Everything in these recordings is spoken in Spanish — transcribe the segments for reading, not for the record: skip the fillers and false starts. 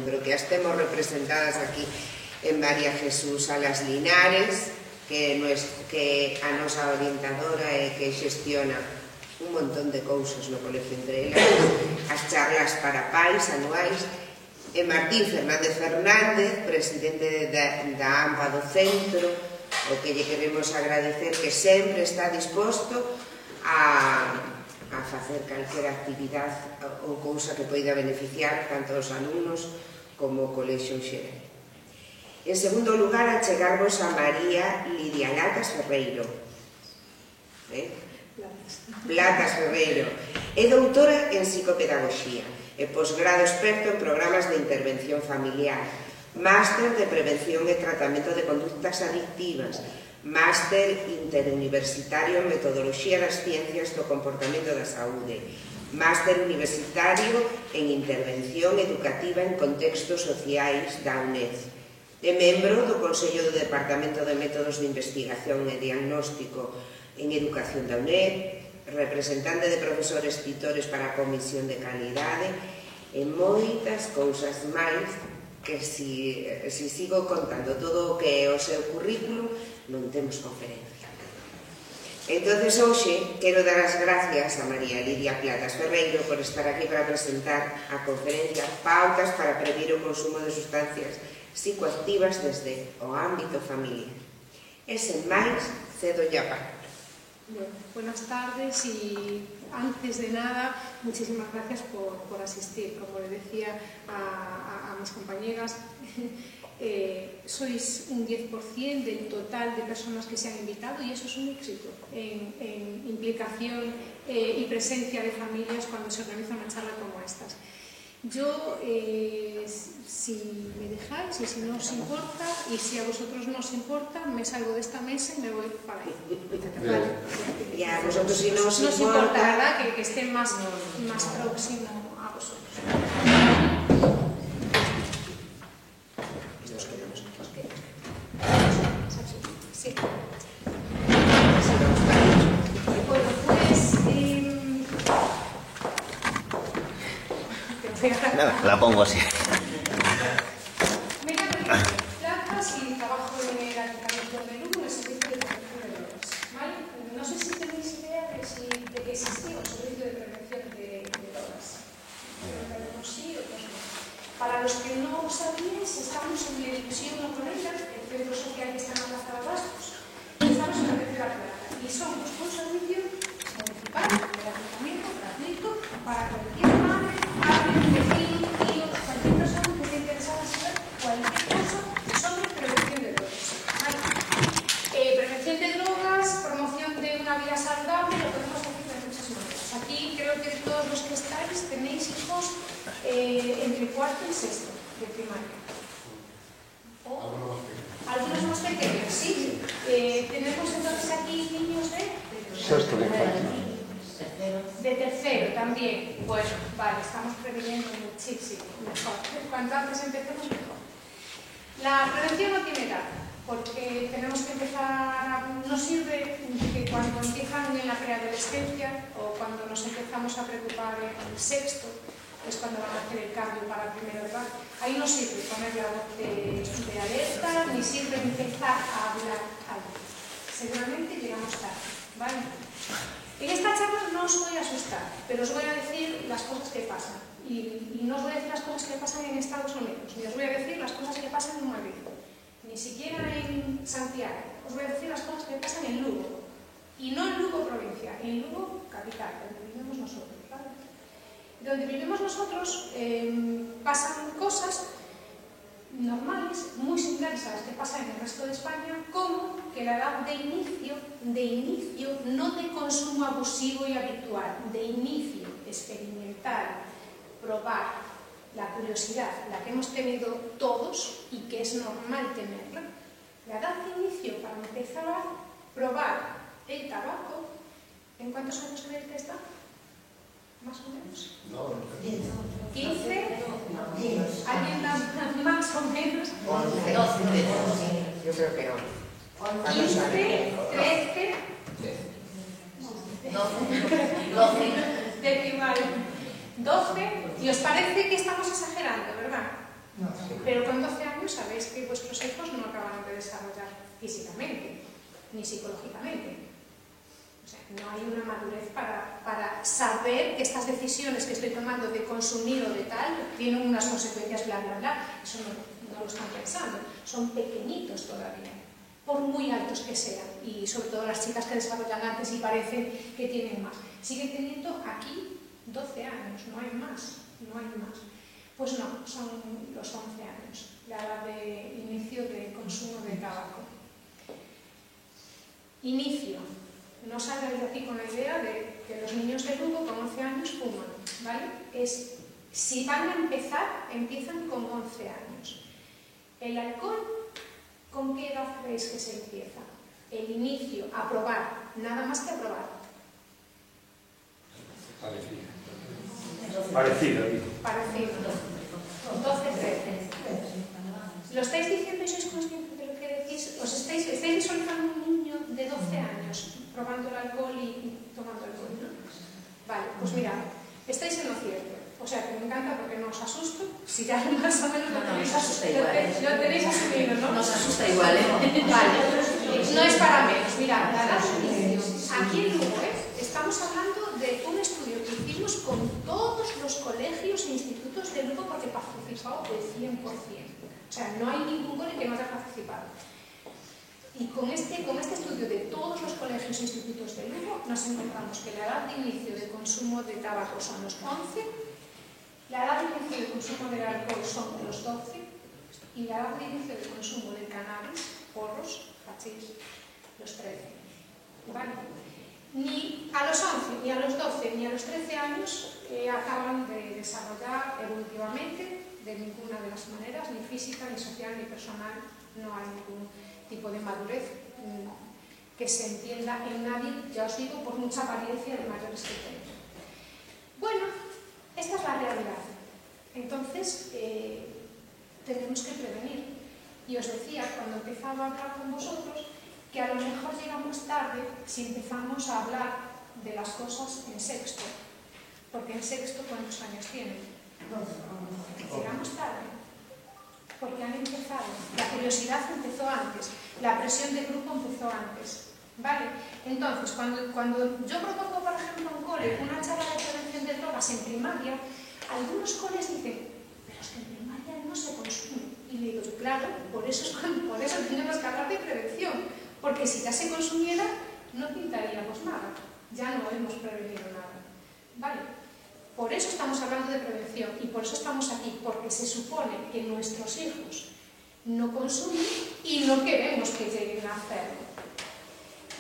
Pero que estemos representadas aquí en María Jesús Salas Linares, que a nosa orientadora é que xestiona un montón de cousas no colexio, entre elas as charlas para pais anuais, e Martín Fernández Fernández, presidente da AMPA do centro, o que lle queremos agradecer que sempre está disposto a facer calquera actividade ou cousa que poida beneficiar tanto os alumnos como o colexio en xeral. En segundo lugar, achegarvos a María Lidia Platas Ferreiro. Platas Ferreiro. É doutora en psicopedagogía e posgrado experto en programas de intervención familiar, máster de prevención e tratamento de conductas adictivas, máster interuniversitario en metodoloxía das ciencias do comportamento da saúde, máster universitario en intervención educativa en contextos sociais da UNED. É membro do Consello do Departamento de Métodos de Investigación e Diagnóstico en Educación da UNED, representante de profesores titores para a Comisión de Calidade e moitas cousas máis que se sigo contando todo o que é o seu currículum non temos conferencia. Entonces, hoxe, quero dar as gracias a María Lidia Platas Ferreiro por estar aquí para presentar a conferencia Pautas para prevenir o consumo de sustancias psicoactivas desde o ámbito familiar. E sen máis, cedo ya para. Buenas tardes y antes de nada, muchísimas gracias por asistir. Como le decía a mis compañeras, sois un 10% del total de personas que se han invitado y eso es un éxito en implicación y presencia de familias cuando se organiza una charla como estas. Yo, si me dejáis y si no os importa y si a vosotros no os importa, me salgo de esta mesa y me voy para ahí. Vale. Y a vosotros si no os importa, ¿verdad? Que esté más próximo a vosotros. Sí. Bueno, pues... Nada, la pongo así. Me llamo Platas y trabajo en el Ayuntamiento de Lugo, en el Servicio de Prevención de Drogas. ¿Vale? No sé si tenéis idea de que existía un servicio de prevención de drogas. Pero sí o no. Para los que no sabíais, estamos en la división Otonera, el centro social que está en la Plaza de Abastos. Estamos en la tercera planta y somos un servicio municipal del Ayuntamiento gratuito para cualquier madre, padre, vecino, tío, cualquier persona que esté interesada en saber cualquier cosa sobre prevención de drogas. ¿Vale? Prevención de drogas, promoción de una vida saludable, lo podemos hacer de muchas maneras. Aquí creo que todos los que estáis tenéis hijos entre cuarto y sexto de primaria. Algunos más pequeños, sí. Tenemos entonces aquí niños de sexto de infantil. De tercero también. Bueno, vale, estamos previniendo muchísimo. Mejor. Cuanto antes empecemos, mejor. La prevención no tiene edad, porque tenemos que empezar. No sirve que cuando empiezan en la preadolescencia o cuando nos empezamos a preocupar en el sexto, es cuando van a hacer el cambio para primero edad. Ahí no sirve poner la voz de alerta, ni sirve empezar a hablar algo. Seguramente llegamos tarde, ¿vale? En esta charla no os voy a asustar, pero os voy a decir las cosas que pasan. Y no os voy a decir las cosas que pasan en Estados Unidos, ni os voy a decir las cosas que pasan en Madrid, ni siquiera en Santiago. Os voy a decir las cosas que pasan en Lugo. Y no en Lugo provincia, en Lugo capital, donde vivimos nosotros, ¿vale? Donde vivimos nosotros pasan cosas normales, muy similares a las que pasan en el resto de España, como que la edad de inicio, no de consumo abusivo y habitual, de inicio, experimental, probar, la curiosidad, la que hemos tenido todos y que es normal tenerla. La edad de inicio para empezar a probar el tabaco, ¿en cuántos años creéis que está? ¿Más o menos? No, 15. ¿Alguien da más o menos? 11. Yo creo que 15, 13. 12. ¿Y os parece que estamos exagerando, verdad? Pero con 12 años sabéis que vuestros hijos no acaban de desarrollar físicamente, ni psicológicamente. O sea, no hay una madurez para saber que estas decisiones que estoy tomando de consumir o de tal tienen unas consecuencias, bla, bla, bla. Eso no lo están pensando. Son pequeñitos todavía, por muy altos que sean. Y sobre todo las chicas que desarrollan antes y parecen que tienen más. Siguen teniendo aquí 12 años, no hay más, no hay más. Pues no, son los 11 años, la edad de inicio de consumo de tabaco. Inicio. No salgáis de aquí con la idea de que los niños de Lugo con 11 años fuman, ¿vale? Si van a empezar, empiezan con 11 años. El alcohol, ¿con qué edad creéis que se empieza? El inicio, a probar, nada más que a probar. Parecido. 12, 13. ¿Lo estáis diciendo y sois conscientes de lo que decís? ¿Os estáis visualizando un niño de 12 años probando el alcohol y tomando alcohol, ¿no? Vale, pues mirad, estáis en lo cierto. O sea, que me encanta porque no os asusto. Si ya más o menos lo tenéis asumido, ¿no? Nos asusta igual, ¿eh? Vale, no es para menos. Mirad, la edad de inicio. Aquí en Lugo, estamos hablando de un estudio que hicimos con todos los colegios e institutos de Lugo porque participado el 100%. O sea, no hay ningún cole que no haya participado. Y con este estudio de todos los colegios e institutos de Lugo nos encontramos que la edad de inicio de consumo de tabaco son los 11, la edad de inicio de consumo del alcohol son los 12 y la edad de inicio de consumo del cannabis, porros, hachís, los 13. ¿Vale? Ni a los 11, ni a los 12, ni a los 13 años acaban de desarrollar evolutivamente de ninguna de las maneras, ni física, ni social, ni personal. No hay ningún tipo de madurez que se entienda en nadie, ya os digo, por mucha apariencia de mayores que tengan. Bueno, esta es la realidad. Entonces, tenemos que prevenir. Y os decía, cuando empezaba a hablar con vosotros, que a lo mejor llegamos tarde si empezamos a hablar de las cosas en sexto. Porque en sexto, ¿cuántos años tienen? Llegamos tarde. Porque han empezado. La curiosidad empezó antes. La presión del grupo empezó antes. ¿Vale? Entonces, cuando yo propongo, por ejemplo, a un cole una charla de prevención de drogas en primaria, algunos coles dicen, pero es que en primaria no se consume. Y le digo, claro, por eso tenemos que hablar de prevención. Porque si ya se consumiera, no pintaríamos nada. Ya no hemos prevenido nada. ¿Vale? Por eso estamos hablando de prevención y por eso estamos aquí, porque se supone que nuestros hijos no consumen y no queremos que lleguen a hacerlo.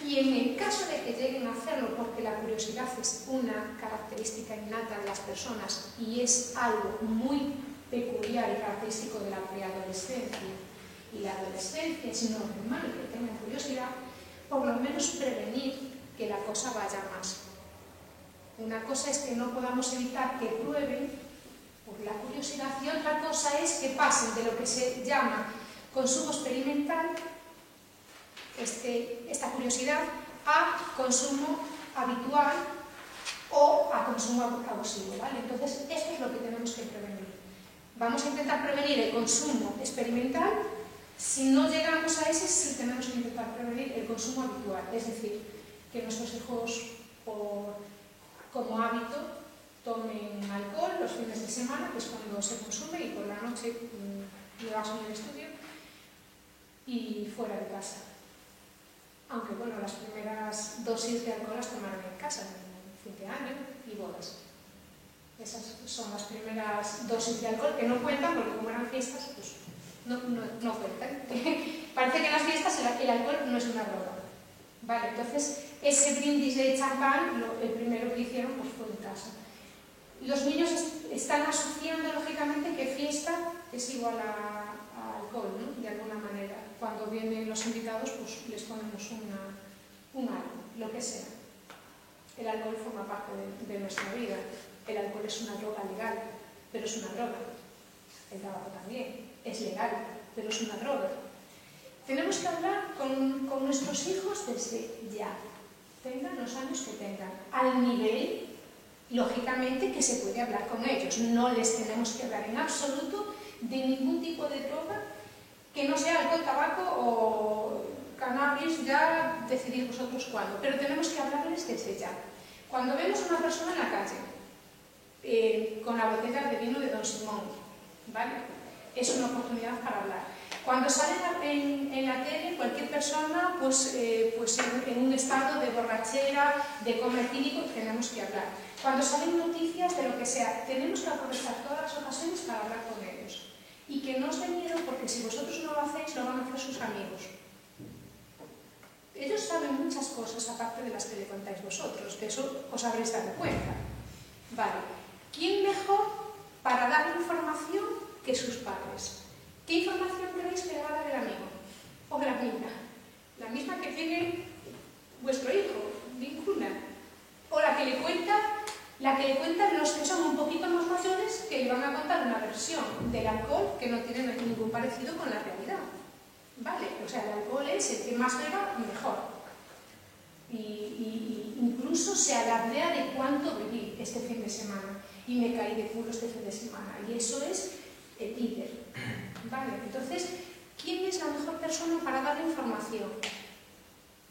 Y en el caso de que lleguen a hacerlo, porque la curiosidad es una característica innata de las personas y es algo muy peculiar y característico de la preadolescencia, y la adolescencia es normal que tengan curiosidad, por lo menos prevenir que la cosa vaya más. Una cosa es que no podamos evitar que prueben por la curiosidad y otra cosa es que pasen de lo que se llama consumo experimental, esta curiosidad, a consumo habitual o a consumo abusivo, ¿vale? Entonces, esto es lo que tenemos que prevenir. Vamos a intentar prevenir el consumo experimental. Si no llegamos a ese, sí tenemos que intentar prevenir el consumo habitual, es decir, que nuestros hijos como hábito tomen alcohol los fines de semana, que es cuando se consume, y por la noche llevas en el estudio y fuera de casa. Aunque bueno, las primeras dosis de alcohol las tomaron en casa, en fin de año y bodas. Esas son las primeras dosis de alcohol que no cuentan porque como eran fiestas, pues no cuentan. Parece que en las fiestas el alcohol no es una droga. Vale, entonces ese brindis de champán, el primero que hicieron pues fue en casa. Los niños están asociando lógicamente que fiesta es igual a alcohol, ¿no? De alguna manera. Cuando vienen los invitados, pues les ponemos un algo, lo que sea. El alcohol forma parte de nuestra vida. El alcohol es una droga legal, pero es una droga. El tabaco también es legal, pero es una droga. Tenemos que hablar con nuestros hijos desde ya, tengan los años que tengan, al nivel, lógicamente, que se puede hablar con ellos. No les tenemos que hablar en absoluto de ningún tipo de droga que no sea alcohol, tabaco o cannabis, ya decidid vosotros cuándo, pero tenemos que hablarles desde ya. Cuando vemos a una persona en la calle con la botella de vino de Don Simón, ¿vale? Es una oportunidad para hablar. Cuando sale en la tele cualquier persona pues en un estado de borrachera, de coma etílico, tenemos que hablar. Cuando salen noticias de lo que sea, tenemos que aprovechar todas las ocasiones para hablar con ellos. Y que no os dé miedo, porque si vosotros no lo hacéis, lo van a hacer sus amigos. Ellos saben muchas cosas aparte de las que le contáis vosotros, de eso os habréis dado cuenta. Vale, ¿quién mejor para dar información que sus padres? ¿Qué información creéis que le va a dar el amigo? ¿O la amiga? La misma que tiene vuestro hijo, ninguna. O la que le cuentan los que son un poquito más mayores, que le van a contar una versión del alcohol que no tiene ningún parecido con la realidad. ¿Vale? O sea, el alcohol es el que más beba, mejor. Y incluso se alardea de cuánto bebí este fin de semana. Y me caí de culo este fin de semana. Y eso es el líder. ¿Vale? Entonces, ¿quién es la mejor persona para dar información?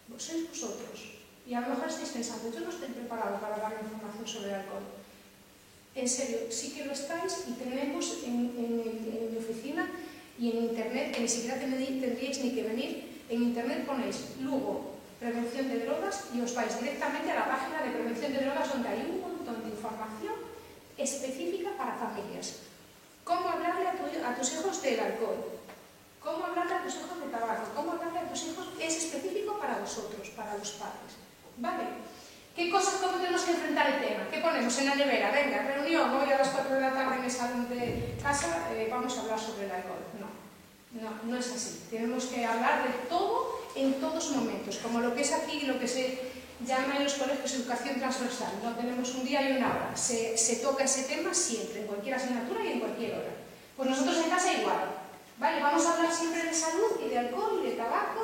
Pues sois vosotros. Y a lo mejor estáis pensando, yo no estoy preparado para dar información sobre el alcohol. En serio, sí que lo estáis, y tenemos en mi oficina y en internet, que ni siquiera tendríais ni que venir, en internet ponéis Lugo, prevención de drogas, y os vais directamente a la página de prevención de drogas, donde hay un montón de información específica para familias. Cómo hablarle a tus hijos del alcohol, cómo hablarle a tus hijos de tabaco, cómo hablarle a tus hijos, es específico para vosotros, para los padres. ¿Vale? ¿Qué cosas, cómo tenemos que enfrentar el tema? ¿Qué ponemos en la nevera? Venga, reunión, hoy a las 4 de la tarde en el salón de casa vamos a hablar sobre el alcohol. No es así. Tenemos que hablar de todo en todos momentos, como lo que es aquí, lo que se llama en los colegios educación transversal. No tenemos un día y una hora. Se toca ese tema siempre, en cualquier asignatura y en cualquier hora. Pues nosotros en casa igual. ¿Vale? Vamos a hablar siempre de salud y de alcohol y de tabaco,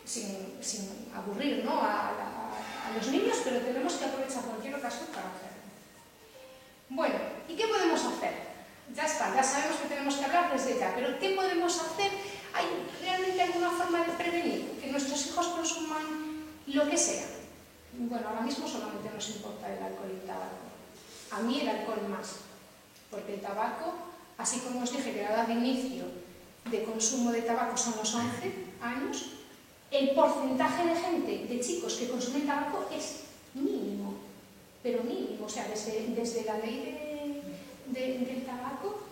sin aburrir, ¿no?, a los niños, pero tenemos que aprovechar cualquier ocasión para hacerlo. Bueno, ¿y qué podemos hacer? Ya está, ya sabemos que tenemos que hablar desde ya, pero ¿qué podemos hacer? ¿Hay realmente alguna forma de prevenir que nuestros hijos consuman lo que sea? Bueno, ahora mismo solamente nos importa el alcohol y el tabaco. A mí el alcohol más, porque el tabaco, así como os dije que la edad de inicio de consumo de tabaco son los 11 años, el porcentaje de gente, de chicos que consumen tabaco es mínimo, pero mínimo. O sea, desde la ley del tabaco,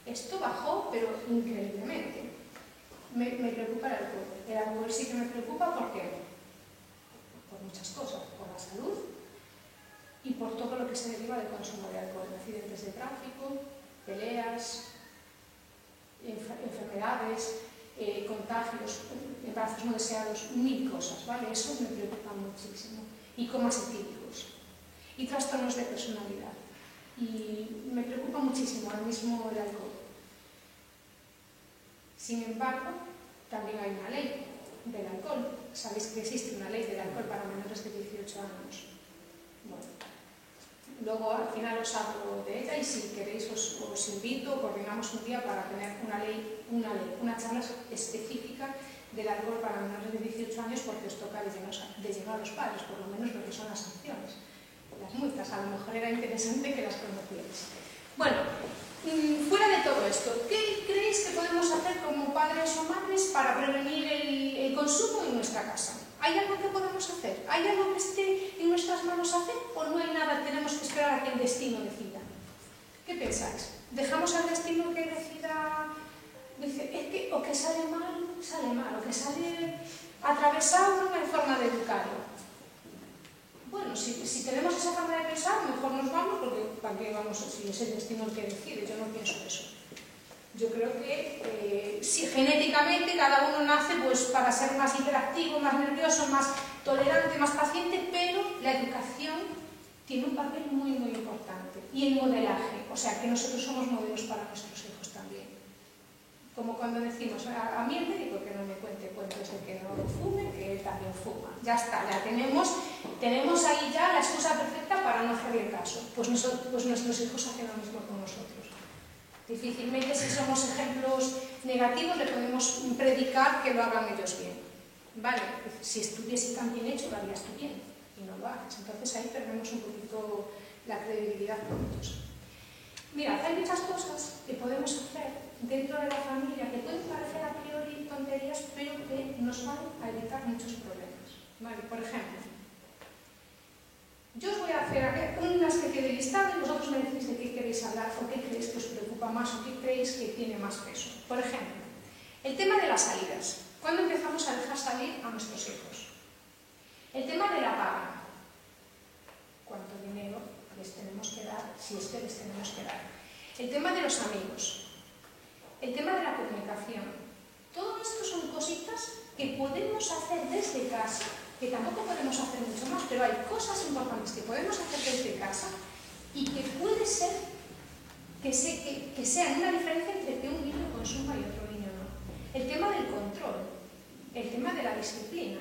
esto bajó, pero increíblemente. Me preocupa el alcohol. El alcohol sí que me preocupa, ¿por qué? Por muchas cosas, por la salud y por todo lo que se deriva del consumo de alcohol, accidentes de tráfico, peleas, enfermedades, contagios, embarazos no deseados, 1000 cosas, ¿vale? Eso me preocupa muchísimo. Y comas etílicos, y trastornos de personalidad. Y me preocupa muchísimo ahora mismo el alcohol. Sin embargo, también hay una ley del alcohol. Sabéis que existe una ley del alcohol para menores de 18 años. Bueno, luego al final os hablo de ella, y si queréis os invito, coordinamos un día para tener una charla específica del alcohol para menores de 18 años, porque os toca de lleno a los padres, por lo menos lo que son las sanciones. Las multas, a lo mejor era interesante que las conocierais. Bueno, fuera de todo esto, ¿qué creéis que podemos hacer como padres o madres para prevenir el consumo en nuestra casa? ¿Hay algo que podemos hacer? ¿Hay algo que esté en nuestras manos hacer? ¿O no hay nada, tenemos que esperar a que el destino decida? ¿Qué pensáis? ¿Dejamos al destino que decida? Dice, es que o que sale mal, o que sale atravesado, no hay forma de educarlo. Bueno, si tenemos esa forma de pensar, mejor nos vamos, porque ¿para qué vamos si es el destino el que decide? Yo no pienso eso. Yo creo que si genéticamente cada uno nace pues para ser más hiperactivo, más nervioso, más tolerante, más paciente, pero la educación tiene un papel muy, muy importante. Y el modelaje, o sea, que nosotros somos modelos para nuestros hijos también. Como cuando decimos, a mí el médico que no me cuente cuentos de que no fume, que él también fuma. Ya está, ya tenemos ahí ya la excusa perfecta para no hacerle caso. Pues nuestros hijos hacen lo mismo con nosotros. Difícilmente, si somos ejemplos negativos, le podemos predicar que lo hagan ellos bien. Vale, si estuviese tan bien hecho, lo harías tú bien, y no lo haces. Entonces ahí perdemos un poquito la credibilidad con ellos. Mirad, hay muchas cosas que podemos hacer dentro de la familia que pueden parecer a priori tonterías, pero que nos van a evitar muchos problemas. Vale, por ejemplo, yo os voy a hacer una especie de listado y vosotros me decís de qué queréis hablar o qué creéis que os preocupa más o qué creéis que tiene más peso. Por ejemplo, el tema de las salidas. ¿Cuándo empezamos a dejar salir a nuestros hijos? El tema de la paga. ¿Cuánto dinero les tenemos que dar, si es que les tenemos que dar? El tema de los amigos. El tema de la comunicación. Todo esto son cositas que podemos hacer desde casa, que tampoco podemos hacer mucho más, pero hay cosas importantes que podemos hacer desde casa y que puede ser que sean una diferencia entre que un niño consuma y otro niño no. El tema del control, el tema de la disciplina,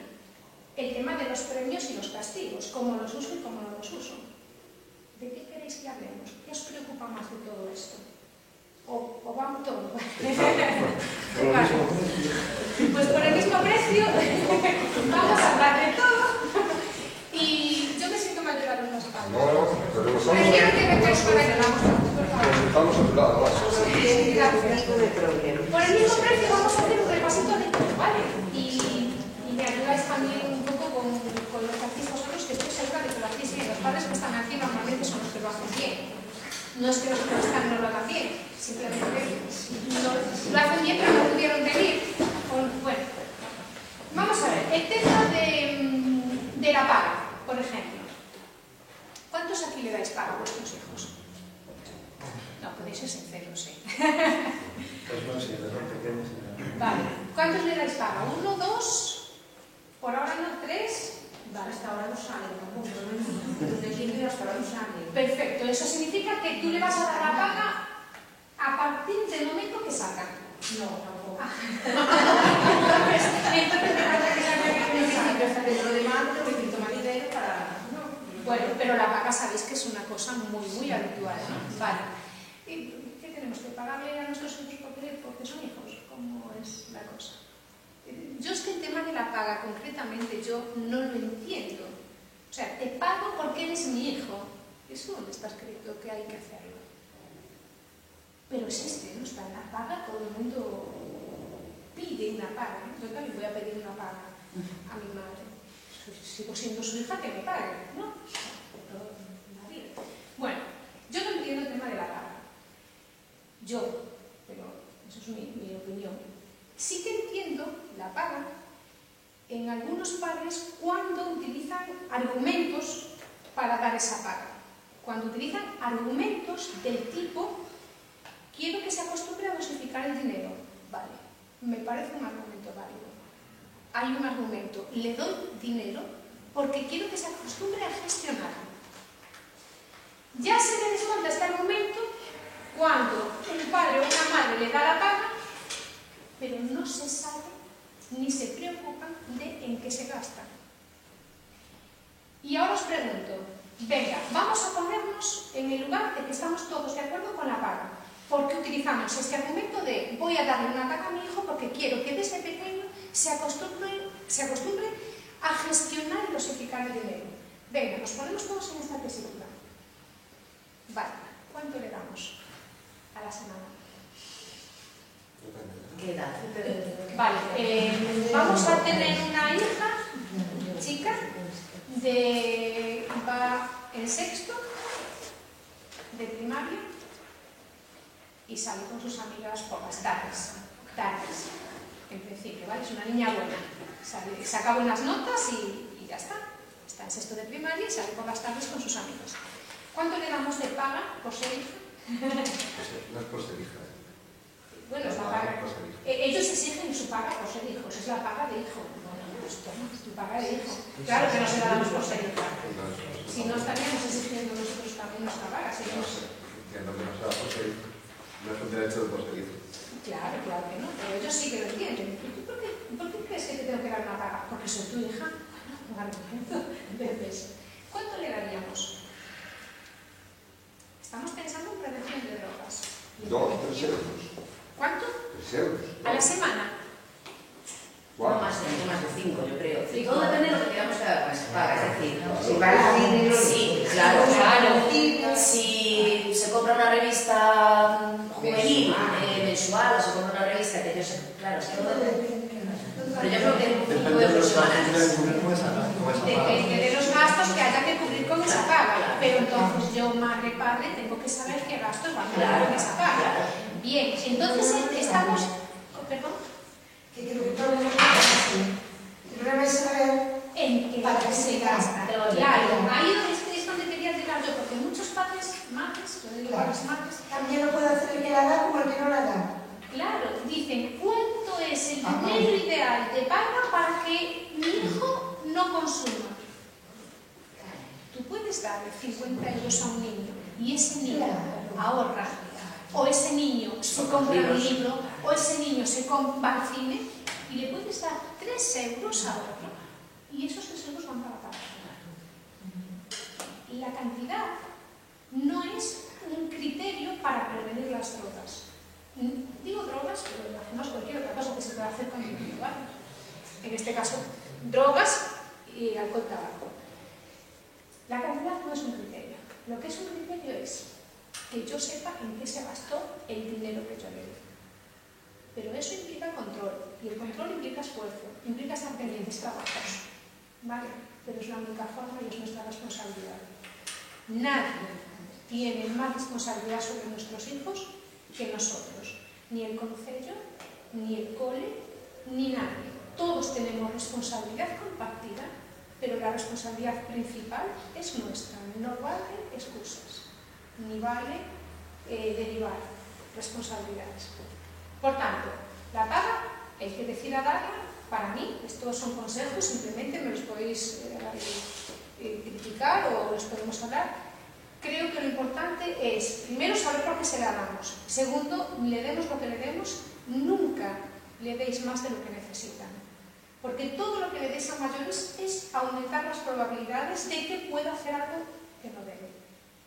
el tema de los premios y los castigos, cómo los uso y cómo no los uso. ¿De qué queréis que hablemos? ¿Qué os preocupa más de todo esto? ¿O vamos todo? Pues por el mismo precio vamos a hablar de todo. Y yo me siento mal de daros una espalda. No, pero prefiero que me veáis para que vamos a estamos a tu lado. Por el mismo precio vamos a hacer un repasito de todo, ¿vale? Y me ayudáis también un poco con lo que hacéis vosotros, que estoy segura de que lo hacéis bien. Los padres que están aquí normalmente son los que lo hacen bien. No es que los que están no lo hagan bien, simplemente lo hacen bien pero no pudieron venir. Bueno, vamos a ver, el tema de la paga, por ejemplo. ¿Cuántos aquí le dais paga a vuestros hijos? No, podéis ser sinceros, ¿eh? Vale, ¿cuántos le dais paga? ¿1, 2? ¿Por ahora no? ¿3? Vale, hasta ahora no sale, desde kinder hasta ahora no sale. Perfecto, eso significa que tú le vas a dar la paga a partir del momento que salgan. No, tampoco. Entonces me falta que salga Pero hasta que lo demás tengo que tomar dinero para... Bueno, pero la paga sabéis que es una cosa muy, muy habitual, ¿no? Vale. ¿Y qué tenemos que pagarle a nuestros hijos porque son hijos? ¿Cómo es la cosa? Yo es que el tema de la paga, concretamente, yo no lo entiendo. O sea, te pago porque eres mi hijo. ¿Eso dónde está escrito que hay que hacerlo? Pero existe, ¿no? Está en la paga, todo el mundo pide una paga. Yo también voy a pedir una paga a mi madre. Sigo siendo su hija, que me pague, ¿no? Bueno, yo no entiendo el tema de la paga. Yo, pero eso es mi opinión. Sí que entiendo la paga en algunos padres cuando utilizan argumentos para dar esa paga. Cuando utilizan argumentos del tipo, quiero que se acostumbre a dosificar el dinero. Vale, me parece un argumento válido. Hay un argumento, le doy dinero porque quiero que se acostumbre a gestionarlo. Ya se me desmonta este argumento cuando un padre o una madre le da la paga, pero no se sabe ni se preocupan de en qué se gasta. Y ahora os pregunto, venga, vamos a ponernos en el lugar de que estamos todos de acuerdo con la paga. ¿Por qué utilizamos este argumento de voy a darle una paga a mi hijo porque quiero que desde pequeño se acostumbre a gestionar y dosificar el dinero? Venga, nos ponemos todos en esta tesitura. Vale, ¿cuánto le damos a la semana? ¿Qué edad? Vale, vamos a tener una hija, chica, va en sexto de primaria y sale con sus amigas por las tardes, en principio, ¿vale? Es una niña buena, saca buenas notas y ya está. Está en sexto de primaria y sale por las tardes con sus amigos. ¿Cuánto le damos de paga por ser hija? No es por ser hija. Bueno, es la paga. Ellos exigen su paga por ser hijos, es la paga de hijo. Bueno, pues toma, tu paga de hijo. Claro que no se la damos por ser hija. Si no, estaríamos exigiendo nosotros también nuestra paga. Entiendo que no se da por ser hijo. No es un derecho de por ser hijo. Claro, claro que no, pero ellos sí que lo entienden. ¿Por qué crees que te tengo que dar una paga? Porque soy tu hija. Bueno, un argumento de peso. ¿Cuánto le daríamos? Estamos pensando en prevención de drogas. Dos. 6 euros. a la semana. No más de 5, yo creo. Todo depende de lo que tengamos que pagar. Es decir, Si va al cine, sí, claro. Si se compra una revista juvenil mensual o se compra una revista que yo sé, claro, es que todo depende. Pero yo creo que 5 euros semanales. Depende de los gastos que haya que cubrir con esa paga. Pero entonces yo, madre, padre, tengo que saber qué gastos van a cubrir con esa paga. Bien, entonces estamos... ¿Perdón? Que creo que el problema es saber en qué para qué se gasta. Claro, ahí es donde quería llegar yo, porque muchos padres, madres, yo digo padres, madres, También lo puede hacer el que la da como el que no la da. claro, dicen cuánto es el dinero ideal de paga para que mi hijo no consuma. Tú puedes darle 50 euros a un niño y ese niño ahorra, o ese niño se compra un libro, o ese niño se va al cine y le puedes dar 3 euros a otro y esos 3 euros van para la paga. La cantidad no es un criterio para prevenir las drogas. Digo drogas, pero imaginamos cualquier otra cosa que se pueda hacer con el dinero, ¿vale? En este caso, drogas y alcohol, tabaco. La cantidad no es un criterio. Lo que es un criterio es que yo sepa en qué se gastó el dinero que yo le di. Pero eso implica control, y el control implica esfuerzo, implica estar pendientes, trabajos, ¿vale? Pero es la única forma y es nuestra responsabilidad. Nadie tiene más responsabilidad sobre nuestros hijos que nosotros. Ni el concello, ni el cole, ni nadie. Todos tenemos responsabilidad compartida, pero la responsabilidad principal es nuestra. No vale excusas, ni vale derivar responsabilidades. Por tanto, la paga, el que decida darla, para mí, estos son consejos, simplemente me los podéis criticar o los podemos hablar. Creo que lo importante es, primero, saber por qué se la damos. Segundo, le demos lo que le demos, nunca le deis más de lo que necesitan. Porque todo lo que le deis a mayores es aumentar las probabilidades de que pueda hacer algo que no debe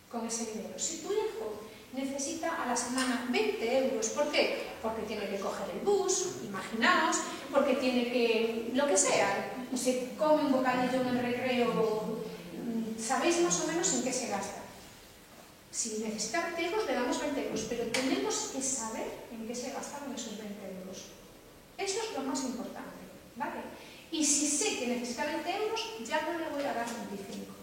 con ese dinero. Si tu hijo necesita a la semana 20 euros, ¿por qué? Porque tiene que coger el bus, imaginaos, porque tiene que, lo que sea, se come un bocadillo en el recreo, sabéis más o menos en qué se gasta. Si necesita 20 euros, le damos 20 euros, pero tenemos que saber en qué se gastaron esos 20 euros. Eso es lo más importante, ¿vale? Y si sé que necesita 20 euros, ya no le voy a dar 25,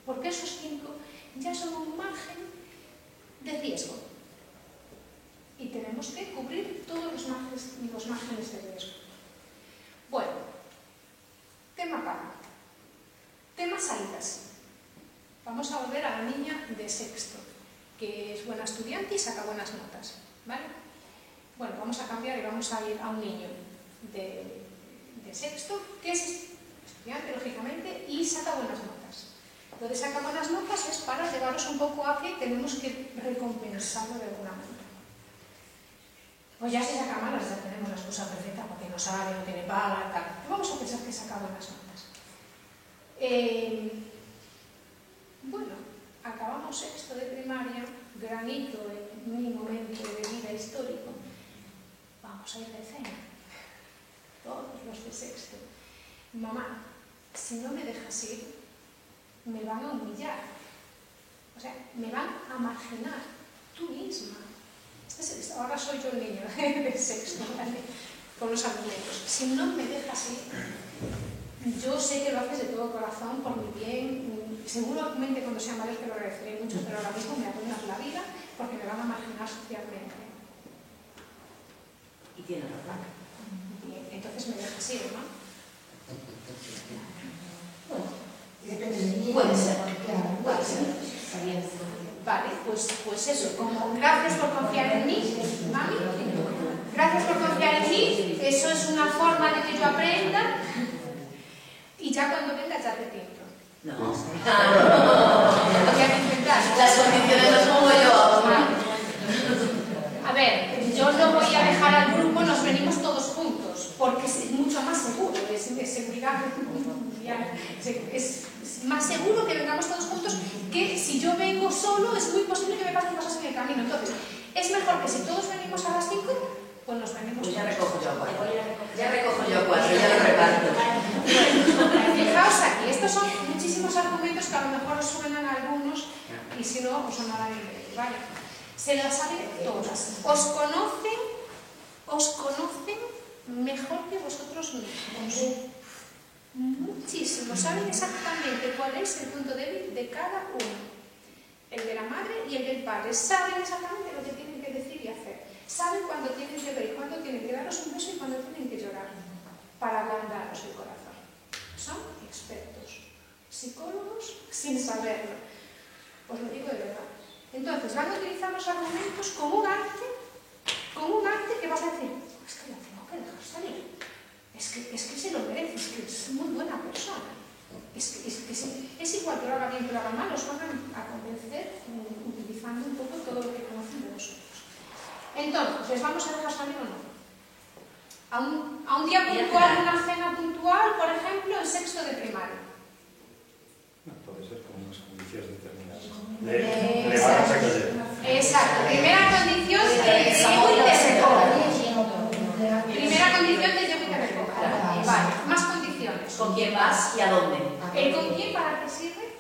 porque esos 5 ya son un margen de riesgo. Y tenemos que cubrir todos los márgenes de riesgo. Bueno, tema paga. Tema salidas. Vamos a volver a la niña de sexto, que es buena estudiante y saca buenas notas, ¿vale? Bueno, vamos a cambiar y vamos a ir a un niño de sexto, que es estudiante, lógicamente, y saca buenas notas. Lo de sacar buenas notas es para llevaros un poco a que tenemos que recompensarlo de alguna manera. Pues ya si saca malas, ya tenemos la excusa perfecta porque no sabe, no tiene paga, tal. Vamos a pensar que saca buenas notas. Bueno, acabamos sexto de primaria, granito en mi momento de vida histórico. Vamos a ir de cena. Todos los de sexto. Mamá, si no me dejas ir, me van a humillar. O sea, me van a marginar. Tú misma. Ahora soy yo el niño de sexto, ¿vale? Con los argumentos. Si no me dejas ir, yo sé que lo haces de todo corazón, por mi bien. Seguramente cuando sea mayor te lo agradeceré mucho, pero ahora mismo me arruinas la vida porque me van a marginar socialmente. Y tiene razón. Bien, entonces me dejas ir, ¿no? Bueno, depende de mí. Puede ser. Claro, Puede ser. Está bien. Vale, pues eso, como gracias por confiar en mí, mami. Gracias por confiar en mí, eso es una forma de que yo aprenda y ya cuando venga ya te tiento. No. Voy a intentar. Las condiciones las pongo yo. A ver, yo no voy a dejar al grupo, nos venimos todos juntos, porque es mucho más seguro, es seguridad mundial. Es más seguro que vengamos todos juntos que si yo vengo solo, es muy posible que me pasen cosas en el camino. Entonces, es mejor que si todos venimos a las 5, pues nos venimos. Pues ya recojo yo 4. Ya recojo yo 4, ya lo reparto. Fijaos aquí, estos son muchísimos argumentos que a lo mejor os suenan a algunos y si no, os sonarán en breve, ¿vale? Se las saben todas. Os conocen mejor que vosotros mismos. Muchísimo. Saben exactamente cuál es el punto débil de cada uno. El de la madre y el del padre. Saben exactamente lo que tienen que decir y hacer. Saben cuándo tienen que ver, cuándo tienen que daros un beso y cuándo tienen que llorar para ablandaros el corazón. Son expertos. Psicólogos sin saberlo. Os lo digo de verdad. Entonces, van a utilizar los argumentos como un arte que vas a decir, es que la tengo que dejar salir. Es que se lo merece, es que es muy buena persona. Es igual que lo haga bien que lo haga mal, os van a convencer utilizando un poco todo lo que conocen de vosotros. Entonces, ¿les vamos a dejar salir o no? A un día puntual, una cena puntual, por ejemplo, en sexto de primaria. No, puede ser con unas condiciones determinadas. Exacto. Primera condición de llevo y te recojo. Primera condición de llevo y te recojo. Vale, más condiciones. ¿Con quién vas y a dónde? ¿El con quién para qué sirve?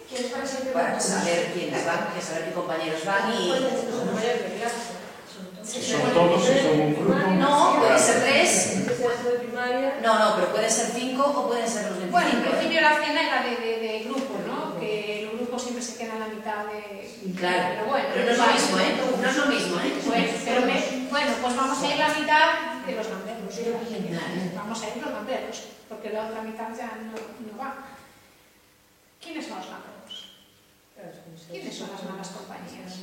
Para saber quiénes van, saber qué compañeros van y... Si son todos, si son un grupo... No, puede ser 3. No, pero pueden ser 5 o pueden ser los 25. Bueno, en principio la cena era de grupo, ¿no? Que los grupos siempre se quedan a la mitad de... Claro, pero bueno, pero no es lo mismo, ¿eh? No es lo mismo, ¿eh? Bueno, pues vamos a ir la mitad de los gamberros. Vamos a ir los gamberros, porque la otra mitad ya no va. ¿Quiénes son los gamberros? ¿Quiénes son las malas compañías?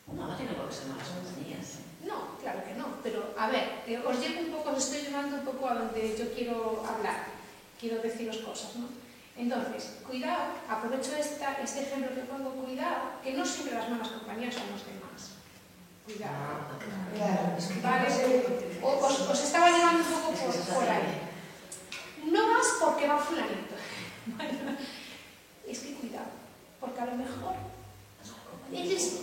No tiene por qué ser malas compañías. No, claro que no, pero a ver, os llevo un poco, os estoy llevando un poco a donde yo quiero hablar, quiero deciros cosas, ¿no? Entonces, cuidado, aprovecho este ejemplo que pongo, cuidado, que no siempre las malas compañías son los demás. Cuidado. Vale, os estaba llevando un poco por ahí. No vas porque va fulanito. Bueno, es que cuidado, porque a lo mejor eres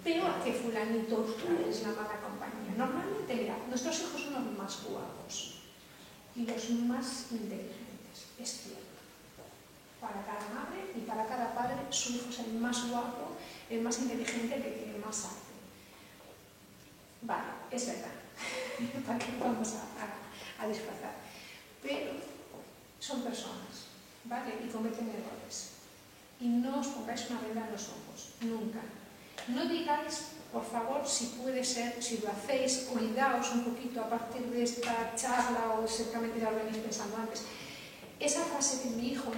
peor que fulanito, tú eres la mala compañía. Normalmente, mira, nuestros hijos son los más guapos y los más inteligentes, es cierto. Para cada madre y para cada padre, su hijo es el más guapo, el más inteligente, el que tiene más arte. Vale, es verdad. ¿Para qué vamos a disfrazar? Pero son personas, ¿vale? Y cometen errores. Y no os pongáis una venda en los ojos, nunca. No digáis, por favor, si puede ser, si lo hacéis, cuidaos un poquito a partir de esta charla o exactamente ya lo venís pensando antes. Esa frase de mi hijo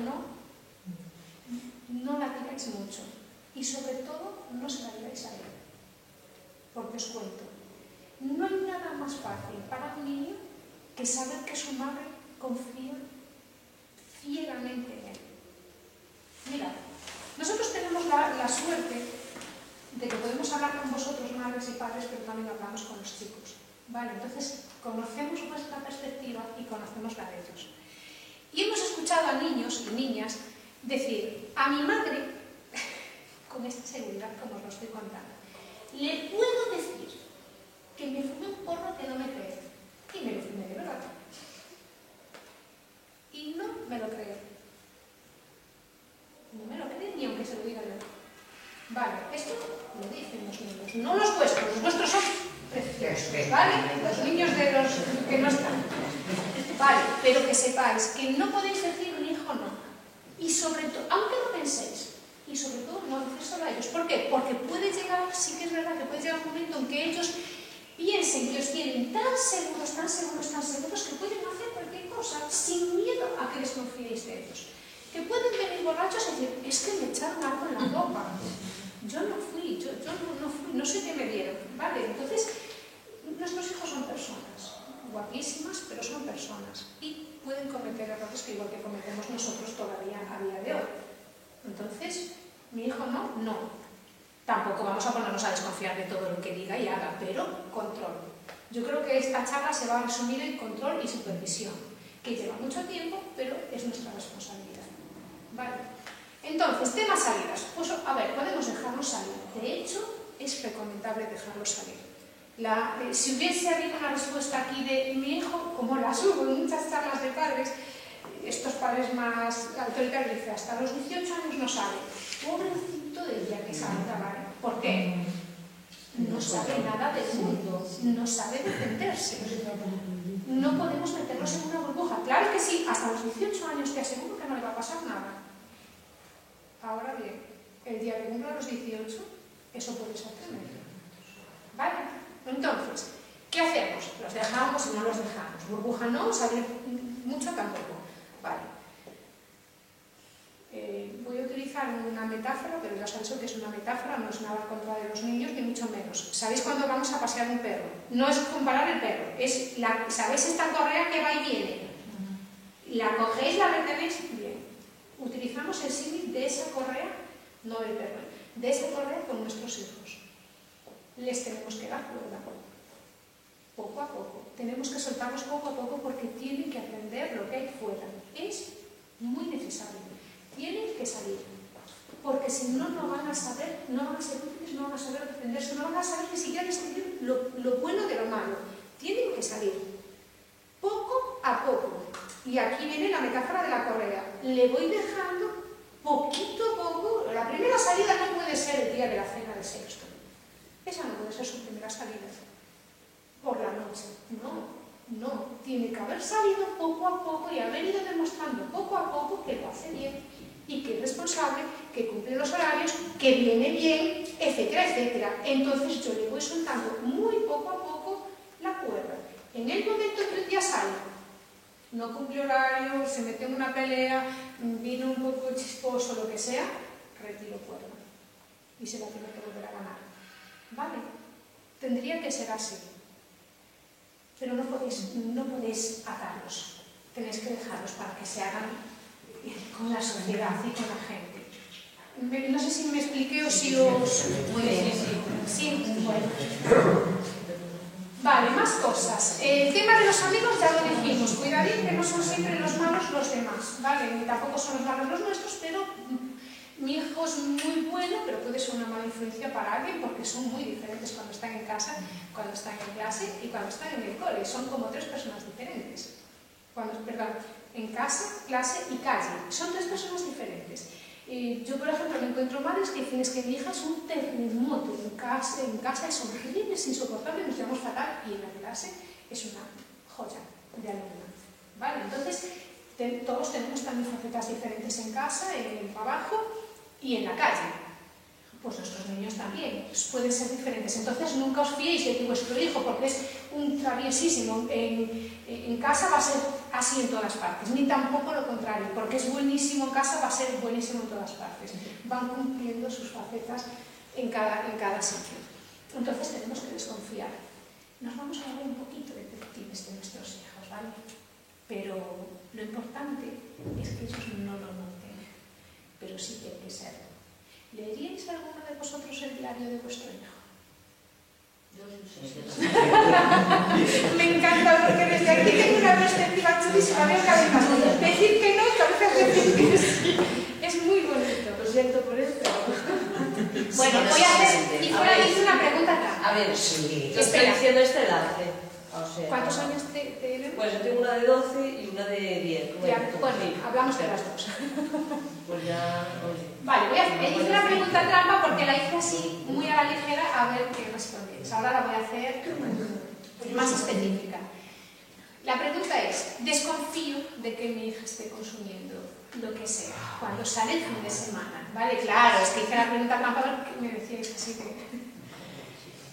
no la digáis mucho. Y sobre todo, no se la digáis a él. Porque os cuento, no hay nada más fácil para un niño que saber que su madre confía ciegamente en él. Mira, nosotros tenemos la suerte de que podemos hablar con vosotros, madres y padres, pero también hablamos con los chicos. ¿Vale? Entonces, conocemos vuestra perspectiva y conocemos la de ellos. Y hemos escuchado a niños y niñas decir, a mi madre, con esta seguridad como os lo estoy contando, le puedo decir que me fumé un porro que no me cree. Y me lo fumé de verdad. Y no me lo creo. No me lo cree ni aunque se lo diga yo. Vale, esto lo dicen los niños, no los vuestros son preciosos, ¿vale? Los niños de los que no están. Vale, pero que sepáis que no podéis decir un hijo no. Y sobre todo, aunque lo penséis, y sobre todo no decírselo a ellos. ¿Por qué? Porque puede llegar, sí que es verdad que puede llegar un momento en que ellos piensen que os tienen tan seguros que pueden hacer cualquier cosa sin miedo a que desconfiéis de ellos. Que pueden venir borrachos y decir, es que me echaron algo en la ropa. Yo no fui, no sé qué me dieron, ¿vale? Entonces, nuestros hijos son personas, guapísimas, pero son personas. Y pueden cometer errores que igual que cometemos nosotros todavía a día de hoy. Entonces, ¿mi hijo no? No. Tampoco vamos a ponernos a desconfiar de todo lo que diga y haga, pero control. Yo creo que esta charla se va a resumir en control y supervisión, que lleva mucho tiempo, pero es nuestra responsabilidad. ¿Vale? Entonces, tema salidas. Pues, a ver, podemos dejarlos salir. De hecho, es recomendable dejarlos salir. Si hubiese habido una respuesta aquí de mi hijo, como las hubo en muchas charlas de padres, estos padres más autoritarios dicen, hasta los 18 años no sabe. Pobrecito del día que salga, ¿vale? ¿Por qué? No sabe nada del mundo, no sabe defenderse. No podemos meternos en una burbuja. Claro que sí, hasta los 18 años te aseguro que no le va a pasar nada. Ahora bien, el día que cumpla los 18, eso puede ser tremendo. ¿Vale? Entonces, ¿qué hacemos? ¿Los dejamos y no los dejamos? Burbuja no, salir mucho tampoco. Vale. Voy a utilizar una metáfora, pero ya sabéis que es una metáfora, no es nada contra de los niños, ni mucho menos. ¿Sabéis cuando vamos a pasear un perro? No es comparar el perro, es ¿sabéis esta correa que va y viene? La cogéis, la retenéis, bien. Utilizamos el símil de esa correa, no del perro, de esa correa con nuestros hijos. Les tenemos que dar cuerda, poco a poco. Tenemos que soltarlos poco a poco porque tienen que aprender lo que hay fuera. Es muy necesario. Tienen que salir. Porque si no, no van a saber, no van a ser útiles, no van a saber defenderse, no van a saber ni siquiera distinguir lo bueno de lo malo. Tienen que salir. Poco a poco. Y aquí viene la metáfora de la correa. Le voy dejando poquito a poco. La primera salida no puede ser el día de la cena de sexto. Esa no puede ser su primera salida. Por la noche. No. Tiene que haber salido poco a poco y haber ido demostrando poco a poco que lo hace bien y que es responsable, que cumple los horarios, que viene bien, etcétera, etcétera. Entonces yo le voy soltando muy poco a poco la cuerda. En el momento en que un día sale, no cumple horario, se mete en una pelea, vino un poco chisposo, lo que sea, retiro cuerda. Y se la tiene que volver a ganar. ¿Vale? Tendría que ser así. Pero no podéis atarlos. Tenéis que dejarlos para que se hagan con la sociedad y con la gente. No sé si me expliqué o si os... Muy bien. Sí, bueno. Vale, más cosas. El tema de los amigos ya lo dijimos. Cuidadín que no son siempre los malos los demás, ¿vale? Ni tampoco son los malos los nuestros, pero mi hijo es muy bueno, pero puede ser una mala influencia para alguien porque son muy diferentes cuando están en casa, cuando están en clase y cuando están en el cole. Son como tres personas diferentes. En casa, clase y calle. Son tres personas diferentes. Yo, por ejemplo, me encuentro madres que dicen que mi hija es un terremoto en casa es horrible, es insoportable, nos llevamos fatal, y en la clase es una joya de alumna. ¿Vale? Entonces, todos tenemos también facetas diferentes en casa, en el trabajo y en la calle. Pues nuestros niños también pueden ser diferentes. Entonces, nunca os fiéis de que vuestro hijo, porque es un traviesísimo en casa, va a ser así en todas partes, ni tampoco lo contrario, porque es buenísimo en casa, va a ser buenísimo en todas partes. Van cumpliendo sus facetas en cada sitio. Entonces tenemos que desconfiar. Nos vamos a ver un poquito de detectives de nuestros hijos, ¿vale? Pero lo importante es que ellos no lo noten, pero sí tiene que ser. ¿Leeríais alguno de vosotros el diario de vuestro hijo? Me encanta porque desde aquí tengo una perspectiva chulísima, veo que además decir que no, a veces decir que sí. Es muy bonito. Lo siento por esto. Bueno, voy a hacer, hice una pregunta acá. A ver, sí. Yo Espera. estoy diciendo este enlace. O sea, ¿Cuántos años tienen? Pues yo tengo una de 12 y una de 10. Bueno, hablamos de las dos. Pues ya... Vale, hice una pregunta trampa porque la hice así, muy a la ligera, a ver qué respondéis. Ahora la voy a hacer más específica. La pregunta es, desconfío de que mi hija esté consumiendo lo que sea, cuando sale el fin de semana. Vale, claro, es que hice la pregunta trampa porque me decíais así que...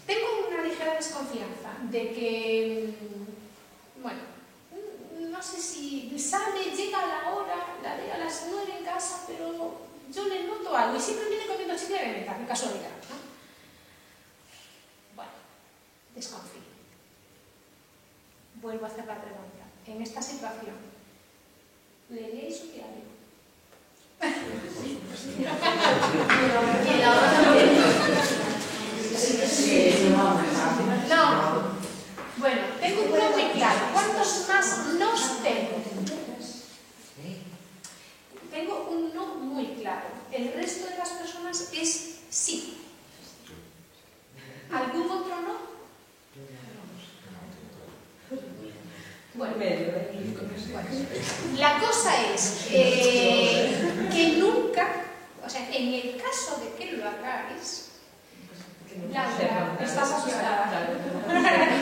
Tengo una ligera desconfianza de que, bueno, no sé si sale, llega a la hora, la de a las 9 en casa, pero yo le noto algo y siempre viene comiendo chicle de menta, qué casualidad, ¿no? Bueno, desconfío. Vuelvo a hacer la pregunta. En esta situación, ¿leeríais su diario? Y la otra también. No. Bueno, tengo un no muy claro. ¿Cuántos más nos tengo? Tengo un no muy claro. El resto de las personas es sí. ¿Algún otro no? La cosa es que nunca, o sea, en el caso de que lo hagáis, Laura, estás asustada.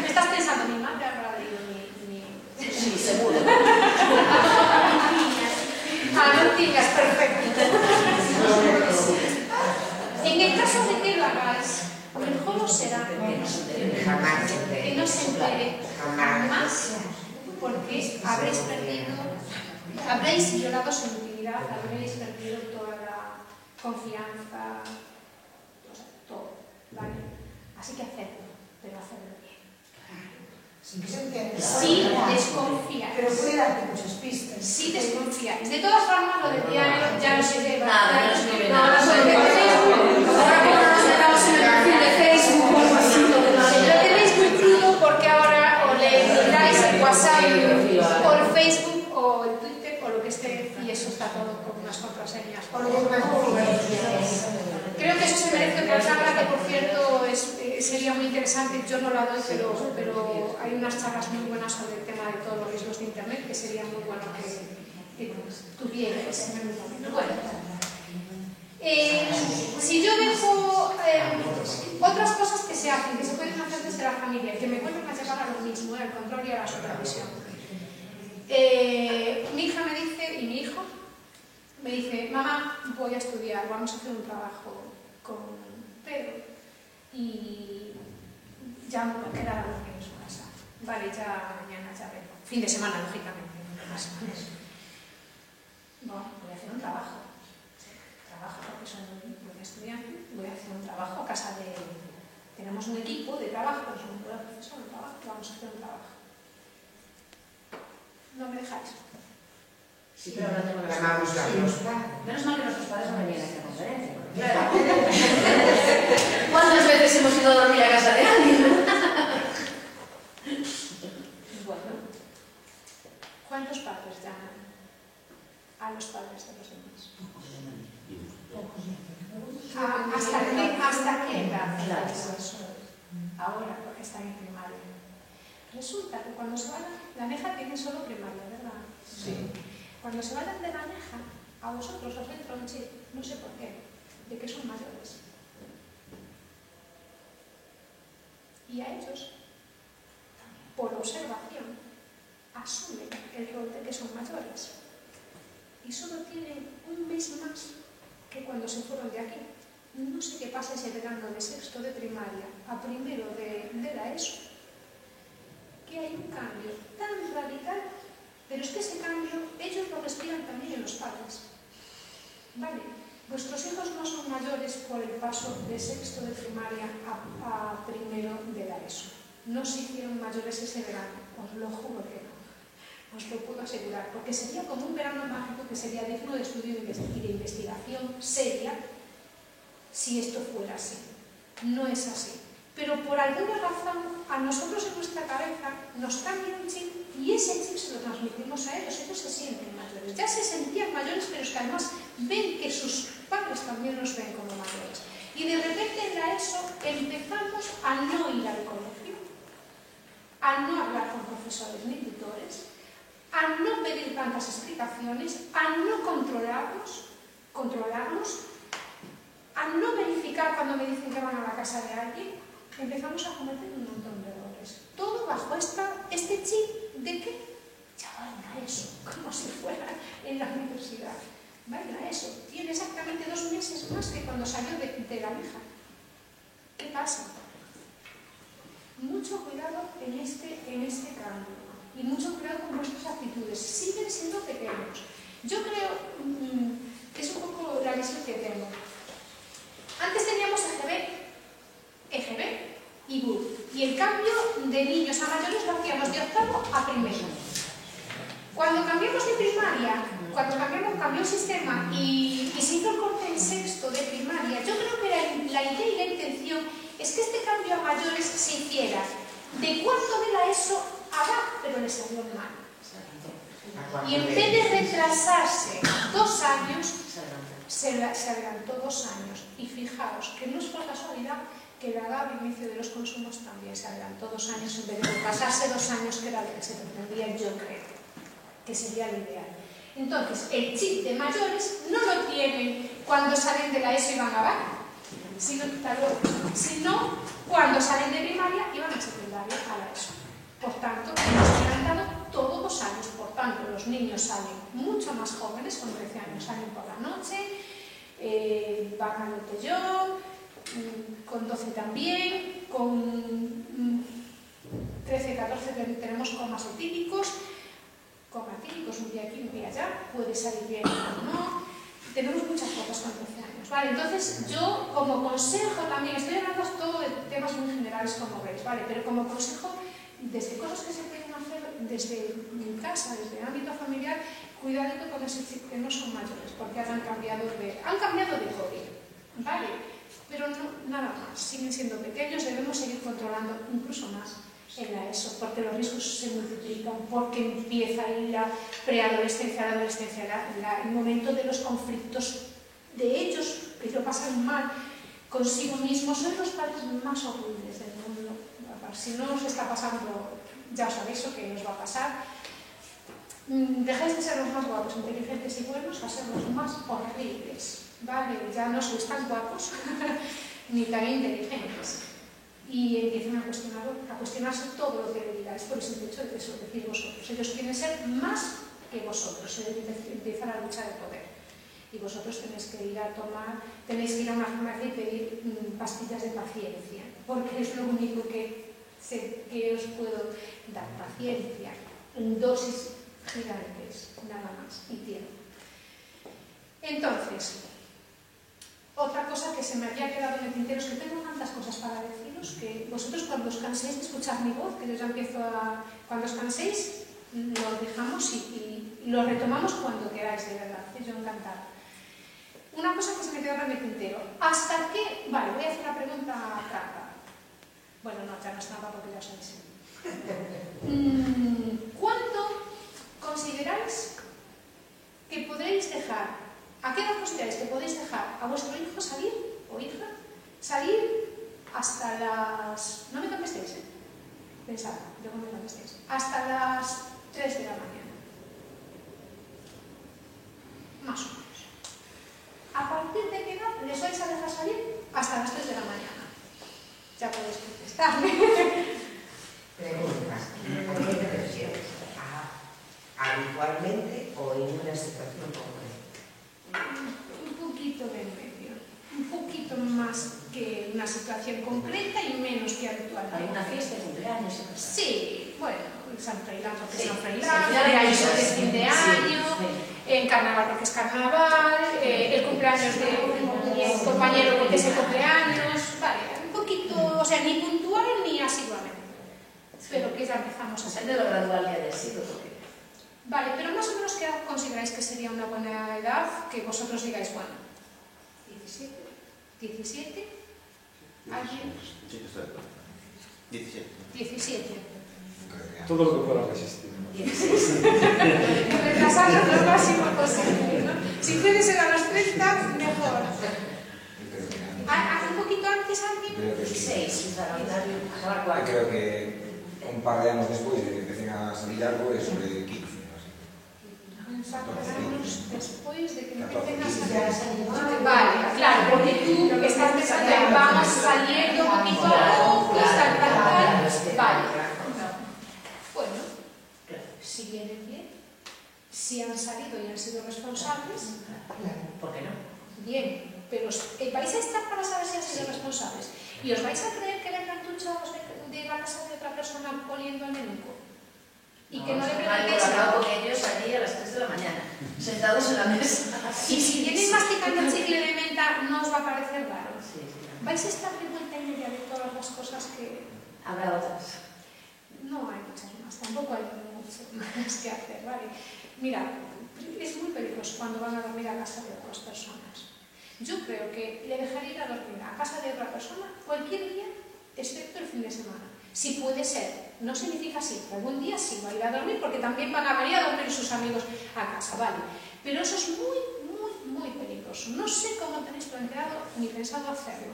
Estás pensando, mi madre habrá leído mi... Sí, seguro. No digas, perfecto. En el caso de que lo hagáis, mejor os será Jamás que no se entere jamás, porque habréis violado su intimidad, habréis perdido toda la confianza, o sea, todo, ¿vale? Así que hacedlo, pero hacedlo bien. Sin que se entienda. Sí desconfiáis. Pero puede darte muchas pistas. Sí desconfiáis. De todas formas, lo del diario ya no se lleva. Nada, no escribe No, nada. no se lleva. Ahora como nos metamos en el perfil de Facebook o algo así, lo tenéis muy crudo porque ahora o le miráis el WhatsApp o el Facebook o el Twitter o lo que esté, y eso está todo con unas contraseñas. Creo que eso se merece otra charla, que por cierto sería muy interesante. Yo no la doy, pero hay unas charlas muy buenas sobre el tema de todos los riesgos de Internet, que sería muy bueno que tuvierais en algún momento. Bueno, si yo dejo otras cosas que se hacen, que se pueden hacer desde la familia, que me vuelven a llevar a lo mismo, el control y a la supervisión. Mi hija me dice, y mi hijo me dice, mamá, voy a estudiar, vamos a hacer un trabajo con Pedro y ya me voy a quedar a dormir en su casa. Vale, ya mañana ya vengo. Fin de semana, lógicamente. Bueno, voy a hacer un trabajo. Porque soy muy estudiante, voy a hacer un trabajo a casa de... Tenemos un equipo de trabajo, pues un profesor de trabajo, vamos a hacer un trabajo. ¿No me dejáis? Sí, pero no tengo Llamamos a los padres. Menos mal que nuestros padres no venían a esta conferencia. ¿Cuántas veces hemos ido a dormir a casa de alguien? Bueno, ¿cuántos padres llaman a los padres de los demás? ¿Hasta qué edad? Ahora, porque están en primaria. Resulta que cuando se van, la Neja tiene solo primaria, ¿verdad? Sí. Cuando se vayan de la Neja, a vosotros os entra un chip, no sé por qué, de que son mayores. Y a ellos, por observación, asumen el rol de que son mayores. Y solo tienen un mes más que cuando se fueron de aquí. No sé qué pasa ese verano de sexto de primaria a primero de la ESO, que hay un cambio tan radical, pero es que ese cambio ellos lo respiran también en los padres. Vale, vuestros hijos no son mayores por el paso de sexto de primaria a primero de la ESO. No se hicieron mayores ese verano, os lo juro que no. Os lo puedo asegurar, porque sería como un verano mágico que sería digno de estudio y de investigación seria si esto fuera así. No es así. Pero por alguna razón, a nosotros en nuestra cabeza nos cambia un chip y ese chip se lo transmitimos a ellos. Ellos se sienten mayores. Ya se sentían mayores, pero es que además ven que sus padres también nos ven como mayores. Y de repente en la ESO empezamos a no ir al colegio, a no hablar con profesores ni tutores, a no pedir tantas explicaciones, a no controlarlos, a no verificar cuando me dicen que van a la casa de alguien. Empezamos a cometer un montón de errores. Todo bajo este chip de que ya van a ESO, como si fuera en la universidad. Van a ESO. Tiene exactamente 2 meses más que cuando salió de la Neja. ¿Qué pasa? Mucho cuidado en este cambio. Y mucho cuidado con nuestras actitudes. Siguen siendo pequeños. Yo creo que es un poco la visión que tengo. Antes teníamos EGB y BUP. Y el cambio de niños a mayores lo hacíamos de octavo a primero. Cuando cambiamos de primaria, cambió el sistema y se hizo el corte en sexto de primaria, yo creo que la idea y la intención es que este cambio a mayores se hiciera de cuarto de la ESO a DAP, pero le salió mal. Y en vez de retrasarse 2 años, se adelantó 2 años. Y fijaos que no es por casualidad que la edad de inicio de los consumos también se adelantó 2 años en vez de retrasarse 2 años, que era lo que se pretendía, yo creo. que sería lo ideal. Entonces, el chip de mayores no lo tienen cuando salen de la ESO y van a baño, sino cuando salen de primaria y van a secundaria, a la ESO. Por tanto, nos han dado todos los años. Por tanto, los niños salen mucho más jóvenes, con 13 años salen por la noche, van al botellón, con 12 también, con 13, 14 tenemos comas etílicos, un día aquí, un día allá, puede salir bien o no. Tenemos muchas cosas con 13 años, ¿vale? Entonces, yo como consejo también, estoy hablando todo de temas muy generales como veis, ¿vale? Pero como consejo, desde cosas que se pueden hacer desde mi casa, desde el ámbito familiar, cuidadito con ese chip que no son mayores, porque han cambiado de código, ¿vale? Pero no, nada más, siguen siendo pequeños, debemos seguir controlando incluso más en la ESO, porque los riesgos se multiplican, porque empieza ahí la preadolescencia, la adolescencia, el momento de los conflictos de ellos, que lo pasan mal consigo mismos, son los padres más horribles del mundo. Si no os está pasando, ya os aviso que os va a pasar. Dejáis de ser los más guapos, inteligentes y buenos a ser los más horribles, ¿vale? Ya no sois tan guapos ni tan inteligentes. Y empiezan a cuestionarse todo lo que le digáis por ese hecho de que eso decís vosotros. Ellos quieren ser más que vosotros, empieza la lucha de poder. Y vosotros tenéis que ir a una farmacia y pedir pastillas de paciencia, porque es lo único que os puedo dar, paciencia, en dosis gigantes, nada más, y tiempo. Entonces, otra cosa que se me había quedado en el tintero es que tengo tantas cosas para deciros que vosotros cuando os canséis de escuchar mi voz, que yo ya empiezo cuando os canséis, lo dejamos y lo retomamos cuando queráis, de verdad, yo encantada. Una cosa que se me quedaba en el tintero, ¿hasta qué? Vale, voy a hacer una pregunta trampa. Bueno, no, ya no es trampa porque ya os sabéis. ¿Cuánto consideráis que podréis dejar? ¿A qué edad consideráis que podéis dejar a vuestro hijo salir o hija salir hasta las... No me contestéis, pensad, luego me contestéis. Hasta las 3 de la mañana. Más o menos. ¿A partir de qué edad les vais a dejar salir? Hasta las 3 de la mañana. Ya podéis contestarme. Preguntas. ¿A qué te refieres? ¿Habitualmente o en una situación concreta? Un poquito de medio. Un poquito más que una situación concreta y menos que habitualmente. ¿Hay una fiesta de cumpleaños? Sí, bueno, San Froilán porque es San Froilán, cumpleaños de fin de año, en carnaval porque es carnaval, el cumpleaños de un compañero porque es el cumpleaños, vale, un poquito, o sea, ni puntual ni asiduamente, pero que ya empezamos a hacer. Depende de lo gradual que haya sido, porque... Vale, pero más o menos, ¿qué edad consideráis que sería una buena edad que vosotros digáis, bueno, 17, 17, ¿alguien? Sí, está. 17. 17. Todo lo que fuera resistir. 16. Retrasarlo lo máximo posible, ¿no? Si puede ser a los 30, mejor. ¿Hace un poquito antes alguien? 16, acabar cuarto. Creo que un par de años después de que empecen a salir algo es sobre 15. Años después de que empiecen a salir. Vale, claro, porque tú estás pensando en vamos saliendo un poquito a poco, tal. Vale. Bueno, si vienen bien, si han salido y han sido responsables, ¿por qué no? bien, pero vais a estar para saber si han sido responsables. ¿Y os vais a creer que vengan duchados de la casa de otra persona oliendo el menuco? Y que no le preguntéis nada con ellos allí a las 3 de la mañana, sentados en la mesa. Y si vienen masticando chicle de menta, ¿no os va a parecer raro? Sí, sí. ¿Vais a estar de vuelta y media de todas las cosas que...? Habrá otras. No hay muchas más, tampoco hay mucho más que hacer, ¿vale? Mira, es muy peligroso cuando van a dormir a casa de otras personas. Yo creo que le dejaría ir a dormir a casa de otra persona cualquier día, excepto el fin de semana. Si puede ser, no significa siempre, algún día sí va a ir a dormir porque también van a venir a dormir sus amigos a casa, ¿vale? Pero eso es muy peligroso. No sé cómo tenéis planteado ni pensado hacerlo.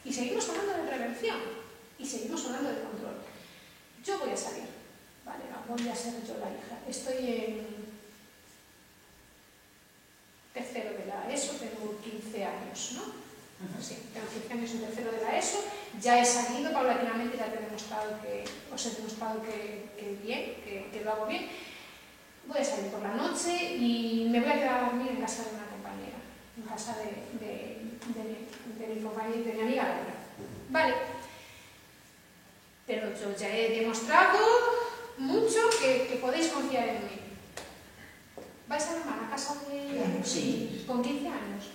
Y seguimos hablando de prevención y seguimos hablando de control. Yo voy a salir, ¿vale? Voy a ser yo la hija. Estoy en Sí, tengo 15 años en tercero de la ESO, ya he salido paulatinamente, ya os he demostrado que bien, que lo hago bien. Voy a salir por la noche y me voy a quedar a dormir en casa de una compañera, en casa de mi compañera, de mi amiga Laura. Vale, pero yo ya he demostrado mucho que podéis confiar en mí. ¿Vais a llamar a casa de... Sí. con 15 años?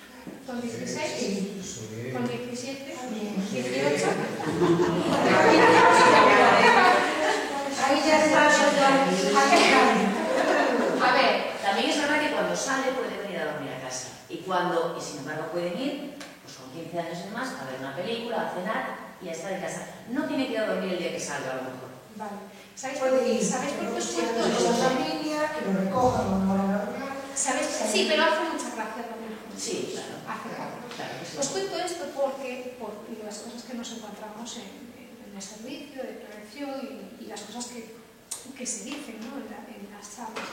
¿Con 16? Sí. ¿Con 17? También. ¿18? Ahí ya está. A ver, También es verdad que cuando sale puede venir a dormir a casa. Y sin embargo pueden ir, pues con 15 años y más, a ver una película, a cenar y a estar en casa. No tiene que ir a dormir el día que salga, a lo mejor. vale. ¿Sabéis Puede por qué ir. os cuento Con esto? la familia, que lo recojan o no lo recojan. ¿Sabéis? Sí, pero hace mucha gracia también. Sí, claro. Hace gracia. Claro que sí. Os cuento esto porque por las cosas que nos encontramos en el servicio de prevención y las cosas que se dicen, ¿no? en las charlas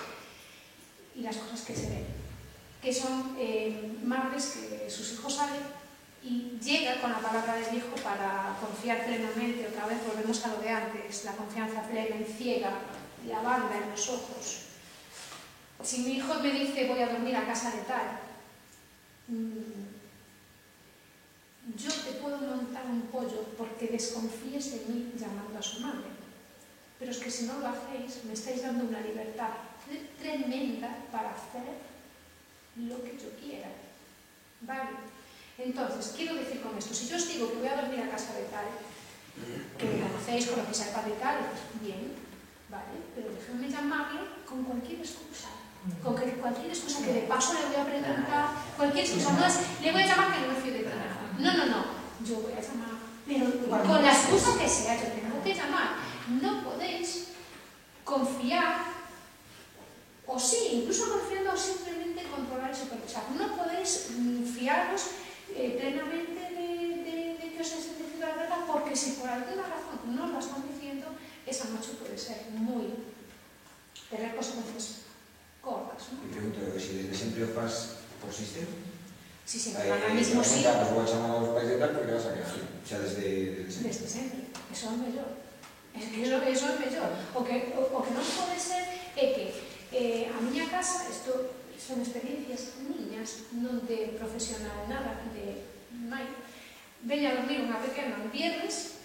y las cosas que se ven, que son madres que sus hijos salen y llega con la palabra del hijo para confiar plenamente. Otra vez volvemos a lo de antes, la confianza plena y ciega, la banda en los ojos. Si mi hijo me dice voy a dormir a casa de tal, yo te puedo montar un pollo porque desconfíes de mí llamando a su madre. Pero es que si no lo hacéis, me estáis dando una libertad tremenda para hacer lo que yo quiera. ¿Vale? Entonces, quiero decir con esto, si yo os digo que voy a dormir a casa de tal, que me conocéis, conocéis al padre tal, bien, ¿vale? Pero déjenme llamarle con cualquier excusa. Con cualquier excusa que de paso le voy a preguntar, cualquier excusa, no es, le voy a llamar que no me fío de ti nada. No, yo voy a llamar, pero con la excusa que sea, yo tengo que llamar. No podéis confiar, o sí, incluso confiando o simplemente controlar y supervisar. No podéis fiaros plenamente de que os han decidido la verdad, porque si por alguna razón no lo están diciendo, esa noche puede ser tener consecuencias gordas, ¿no? Y pregunto, si desde siempre o fas por sistema? Si siempre van al mismo sitio. Pues voy a chamar aos pais de tal porque vas a quedar. Xa desde sempre. Desde sempre. Eso é mellor. Eso é mellor. O que non pode ser é que a miña casa, isto son experiencias niñas, non de profesional nada, de mai, veña a dormir unha pequena un viernes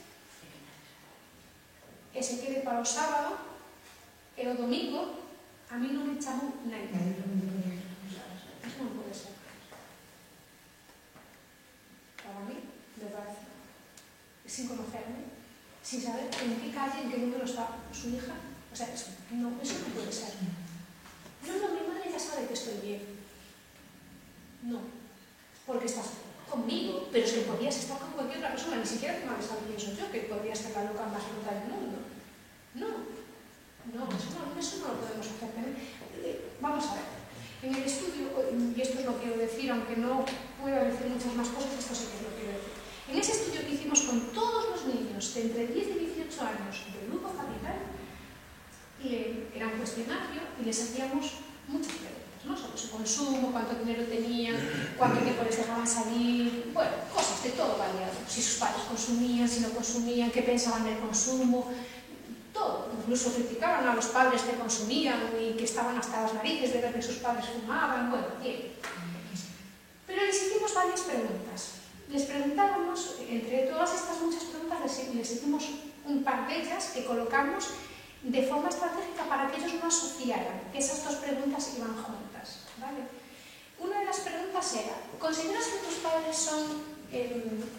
e se quede para o sábado e o domingo a mí non me chamou naida. Eso non pode ser. Para mí, de verdad, sin conocerme, sin saber en qué calle, en qué número está su hija. O sea, eso no puede ser. No, mi madre ya sabe que estoy bien. No, porque estás conmigo, pero es que podrías estar con cualquier otra persona, ni siquiera tu madre sabe quién soy yo, que podría ser la loca más loca del mundo. No, eso no lo podemos hacer. Vamos a ver. En el estudio, y esto es lo que quiero decir, aunque no pueda decir muchas más cosas, esto sí que es lo que quiero decir. En ese estudio que hicimos con todos los niños de entre 10 y 18 años del grupo familiar, era un cuestionario y les hacíamos muchas preguntas, ¿no? Sobre su consumo, cuánto dinero tenían, cuánto tiempo les dejaban salir, bueno, cosas de todo variado. Si sus padres consumían, si no consumían, qué pensaban del consumo, todo. Incluso criticaban a los padres que consumían y que estaban hasta las narices de ver que sus padres fumaban, bueno, bien. Pero les hicimos varias preguntas. Les preguntábamos, entre todas estas muchas preguntas, les hicimos un par de ellas que colocamos de forma estratégica para que ellos no asociaran que esas dos preguntas iban juntas, ¿vale? Una de las preguntas era, ¿consideras que tus padres son,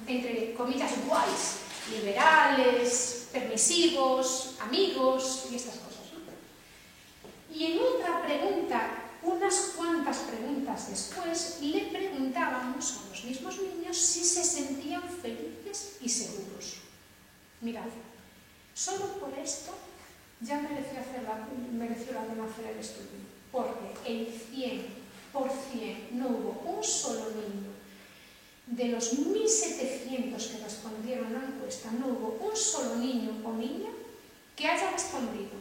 entre comillas, guays, liberales, permisivos, amigos y estas cosas, ¿no? Y en otra pregunta, unas cuantas preguntas después, le preguntábamos a los mismos niños si se sentían felices y seguros. Mirad, solo por esto ya mereció la pena hacer el estudio, porque el 100% no hubo un solo niño de los 1.700 que respondieron a la encuesta, no hubo un solo niño o niña que haya respondido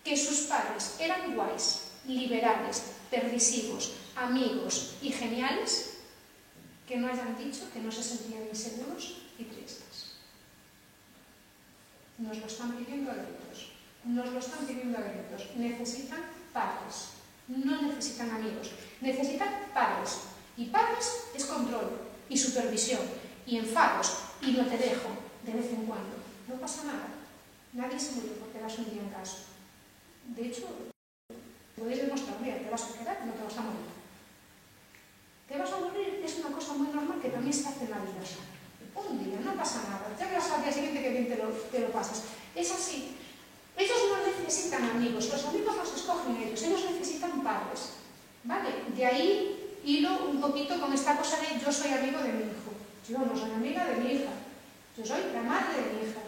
que sus padres eran guays, liberales, permisivos, amigos y geniales, que no hayan dicho que no se sentían inseguros y tristes. Nos lo están pidiendo a gritos. Nos lo están pidiendo a gritos. Necesitan padres. No necesitan amigos. Necesitan padres. Y padres es control y supervisión y enfados y no te dejo de vez en cuando. No pasa nada. Nadie se muere porque das un día en casa. De hecho, podéis demostrar, mira, te vas a quedar, no te vas a morir. Te vas a morir, es una cosa muy normal que también se hace en la vida. Un día, no pasa nada. Ya verás al día siguiente que bien te lo pasas. Es así. Ellos no necesitan amigos, los amigos los escogen ellos necesitan padres. ¿Vale? De ahí hilo un poquito con esta cosa de yo soy amigo de mi hijo. Yo no soy amiga de mi hija. Yo soy la madre de mi hija.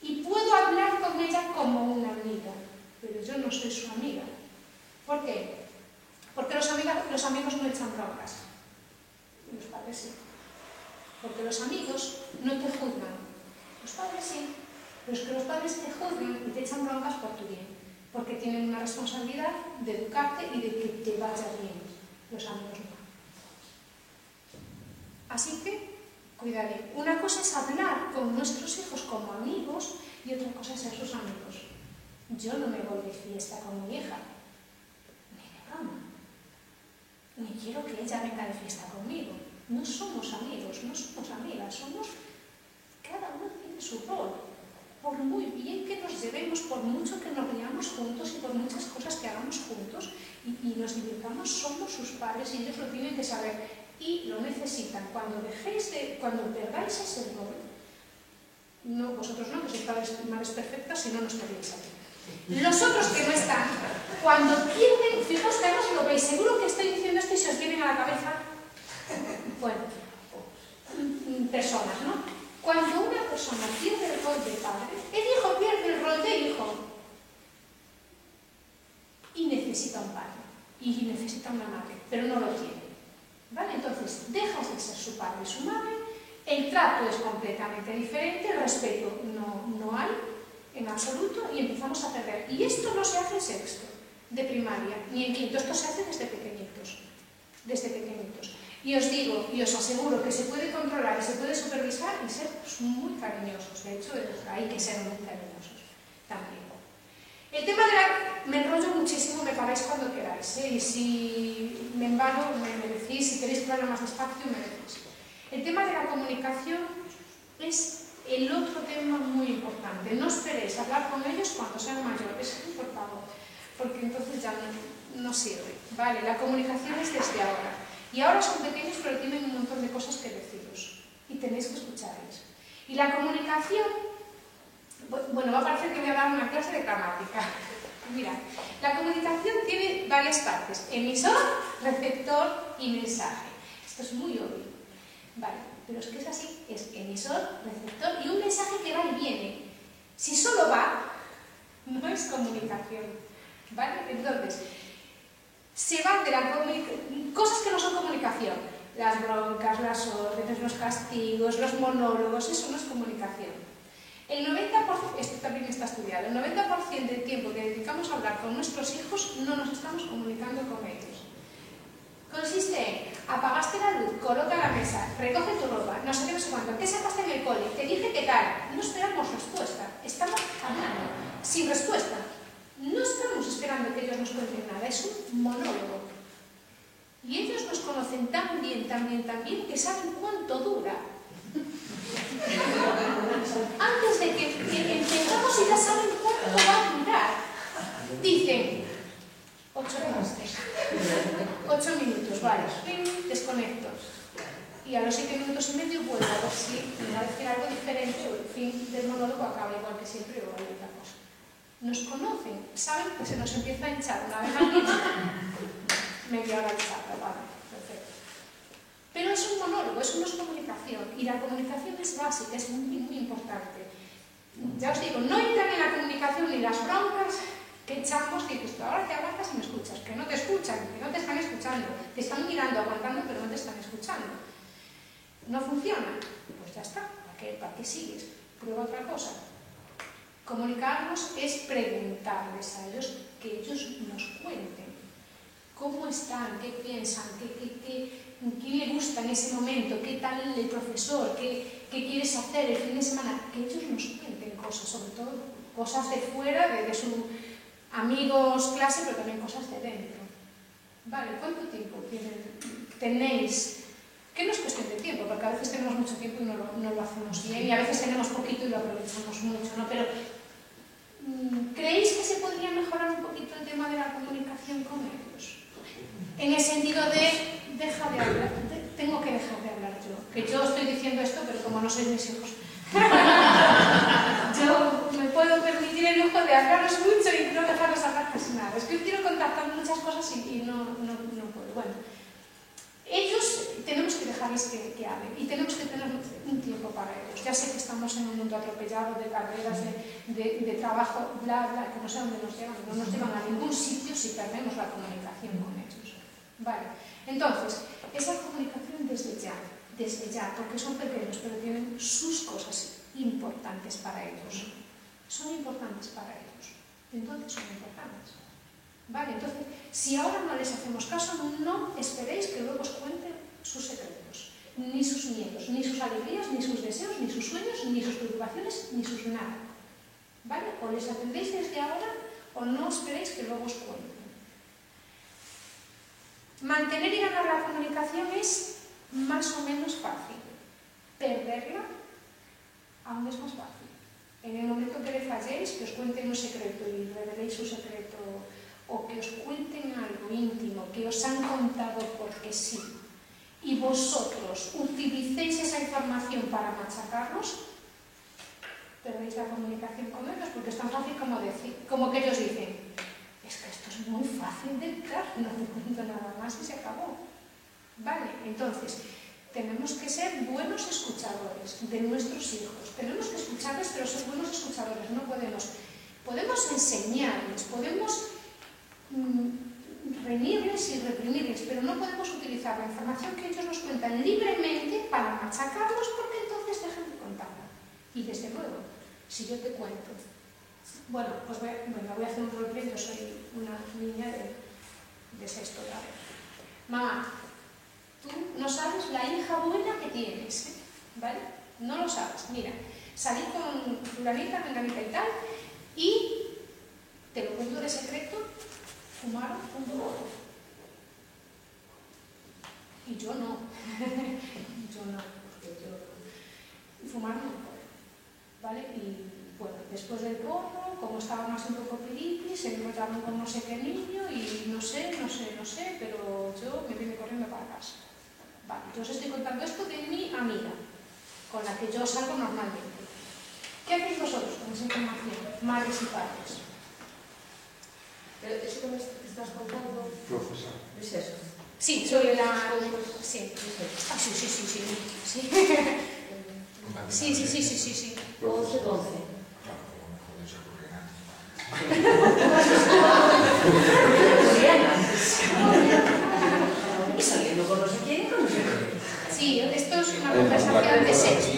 Y puedo hablar con ella como una amiga, pero yo no soy su amiga. ¿Por qué? Porque los amigos no echan broncas. Los padres sí. Porque los amigos no te juzgan. Los padres sí. Pero es que los padres te juzgan y te echan broncas por tu bien. Porque tienen una responsabilidad de educarte y de que te vaya bien. Los amigos no. Así que, cuidadín. Una cosa es hablar con nuestros hijos como amigos y otra cosa es ser sus amigos. Yo no me voy de fiesta con mi hija. Ni de broma. Ni quiero que ella venga de fiesta conmigo. No somos amigos, no somos amigas, somos... Cada uno tiene su rol. Por muy bien que nos llevemos, por mucho que nos riamos juntos y por muchas cosas que hagamos juntos y nos divirtamos, somos sus padres y ellos lo tienen que saber y lo necesitan. Cuando perdáis ese rol, no, vosotros no, que sois padres y madres perfectas, si no nos queréis saber. Los otros que no están, cuando pierden, fijaos que además lo veis, seguro que estoy diciendo esto y se os vienen a la cabeza, bueno, personas, ¿no? Cuando una persona pierde el rol de padre, el hijo pierde el rol de hijo y necesita un padre y necesita una madre, pero no lo tiene. ¿Vale? Entonces, dejas de ser su padre y su madre, el trato es completamente diferente, el respeto no hay en absoluto y empezamos a perder. Y esto no se hace en sexto de primaria, ni en quinto, esto se hace desde pequeñitos. Desde pequeñitos. Y os digo, y os aseguro que se puede controlar y se puede supervisar y ser muy cariñosos. De hecho, hay que ser muy cariñosos también. El tema de me enrollo muchísimo, me paráis cuando queráis, ¿eh? Y si me embalo, me decís, si queréis que hable más despacio, me decís. El tema de la comunicación es el otro tema muy importante. No esperéis hablar con ellos cuando sean mayores, por favor, porque entonces ya no sirve. Vale, la comunicación es desde ahora. Y ahora son pequeños, pero tienen un montón de cosas que deciros. Y tenéis que escucharles. Y la comunicación, bueno, va a parecer que voy a dar una clase de gramática. Mirad, la comunicación tiene varias partes. Emisor, receptor y mensaje. Esto es muy obvio. Vale, pero es que es así. Es emisor, receptor y un mensaje que va y viene. Si solo va, no es comunicación. ¿Vale? Entonces, se van de la cosas que no son comunicación, las broncas, las órdenes, los castigos, los monólogos, eso no es comunicación. El 90%, esto también está estudiado, el 90% del tiempo que dedicamos a hablar con nuestros hijos no nos estamos comunicando con ellos. Consiste en, apagaste la luz, coloca la mesa, recoge tu ropa, no sé qué, no sé cuánto, ¿qué sacaste en el cole? Te dije qué tal. No esperamos respuesta, estamos hablando sin respuesta. No estamos esperando que ellos nos cuenten nada, es un monólogo. Y ellos nos conocen tan bien, que saben cuánto dura. Antes de que empezamos y ya saben cuánto va a durar. Dicen, 8 minutos, vale, desconecto. Y a los 7 minutos y medio vuelvo a ver si me va a decir algo diferente o el fin del monólogo acaba igual que siempre o hay otra cosa. Nos conocen, saben que se nos empieza a hinchar una vez al día, media hora hinchada, vale, perfecto. Pero es un monólogo, eso no es comunicación, y la comunicación es básica, es muy, muy importante. Ya os digo, no entran en la comunicación ni las broncas que echamos, que dices, ahora te aguantas y me escuchas, que no te escuchan, que no te están escuchando, te están mirando, aguantando, pero no te están escuchando. ¿No funciona? Pues ya está, ¿para qué sigues? Prueba otra cosa. Comunicarnos es preguntarles a ellos, que ellos nos cuenten cómo están, qué piensan, qué le gusta en ese momento, qué tal el profesor, qué quieres hacer el fin de semana, que ellos nos cuenten cosas, sobre todo cosas de fuera, de sus amigos, clase, pero también cosas de dentro. Vale, ¿cuánto tiempo tenéis? Que no es cuestión de tiempo, porque a veces tenemos mucho tiempo y no lo hacemos bien, y a veces tenemos poquito y lo aprovechamos mucho, ¿no? Pero ¿creéis que se podría mejorar un poquito el tema de la comunicación con ellos? En el sentido de, deja de hablar, tengo que dejar de hablar yo. Que yo estoy diciendo esto, pero como no sois mis hijos, yo me puedo permitir el lujo de hablaros mucho y no dejarlos hablar casi nada. Es que quiero contactar muchas cosas y no puedo. Bueno, ellos tenemos que dejarles que hablen y tenemos que tener un tiempo para ellos. Ya sé que estamos en un mundo atropellado de carreras, de trabajo, bla, bla, que no sé a dónde nos llevan. No nos llevan a ningún sitio si perdemos la comunicación con ellos. Vale, entonces, esa comunicación desde ya, porque son pequeños, pero tienen sus cosas importantes para ellos. Son importantes para ellos. Entonces son importantes. Vale, entonces, si ahora no les hacemos caso, no esperéis que luego os cuenten sus secretos, ni sus miedos, ni sus alegrías, ni sus deseos, ni sus sueños, ni sus preocupaciones, ni sus nada. ¿Vale? O les atendéis desde ahora, o no esperéis que luego os cuenten. Mantener y ganar la comunicación es más o menos fácil. Perderla aún es más fácil. En el momento que le falléis, que os cuenten un secreto y reveléis su secreto, o que os cuenten algo íntimo que os han contado porque sí, y vosotros utilicéis esa información para machacarlos, perdéis la comunicación con ellos, porque es tan fácil como decir, como que ellos dicen, es que esto es muy fácil de entrar, no te cuento nada más y se acabó. Vale, entonces, tenemos que ser buenos escuchadores de nuestros hijos, tenemos que escucharles, pero ser buenos escuchadores, no podemos enseñarles, podemos reñirles y reprimirles, pero no podemos utilizar la información que ellos nos cuentan libremente para machacarlos, porque entonces dejan de contarla. Y desde luego, si yo te cuento, bueno, pues voy a hacer un roleplay, yo soy una niña de sexto grado. Mamá, tú no sabes la hija buena que tienes, ¿eh? ¿Vale? No lo sabes. Mira, salí con fulanita, menganita y tal, y te lo cuento de secreto, fumaron un porro. Y yo no. Yo no, porque yo... Fumaron un porro, ¿vale? Y bueno, después del porro, como estaba más un poco piripi, se enrollaron con no sé qué niño y no sé, pero yo me vine corriendo para casa. Vale, yo os estoy contando esto de mi amiga, con la que yo salgo normalmente. ¿Qué hacéis vosotros con esa información, madres y padres? Pero eso que me estás contando... Profesor. ¿Es eso? Sí, soy la... Sí. Ah, sí. Sí. Sí. 11, 12. Claro, a lo mejor eso ocurrirá. Y saliendo con no sé quién, con no sé quién. Sí, esto es una conversación de sexo.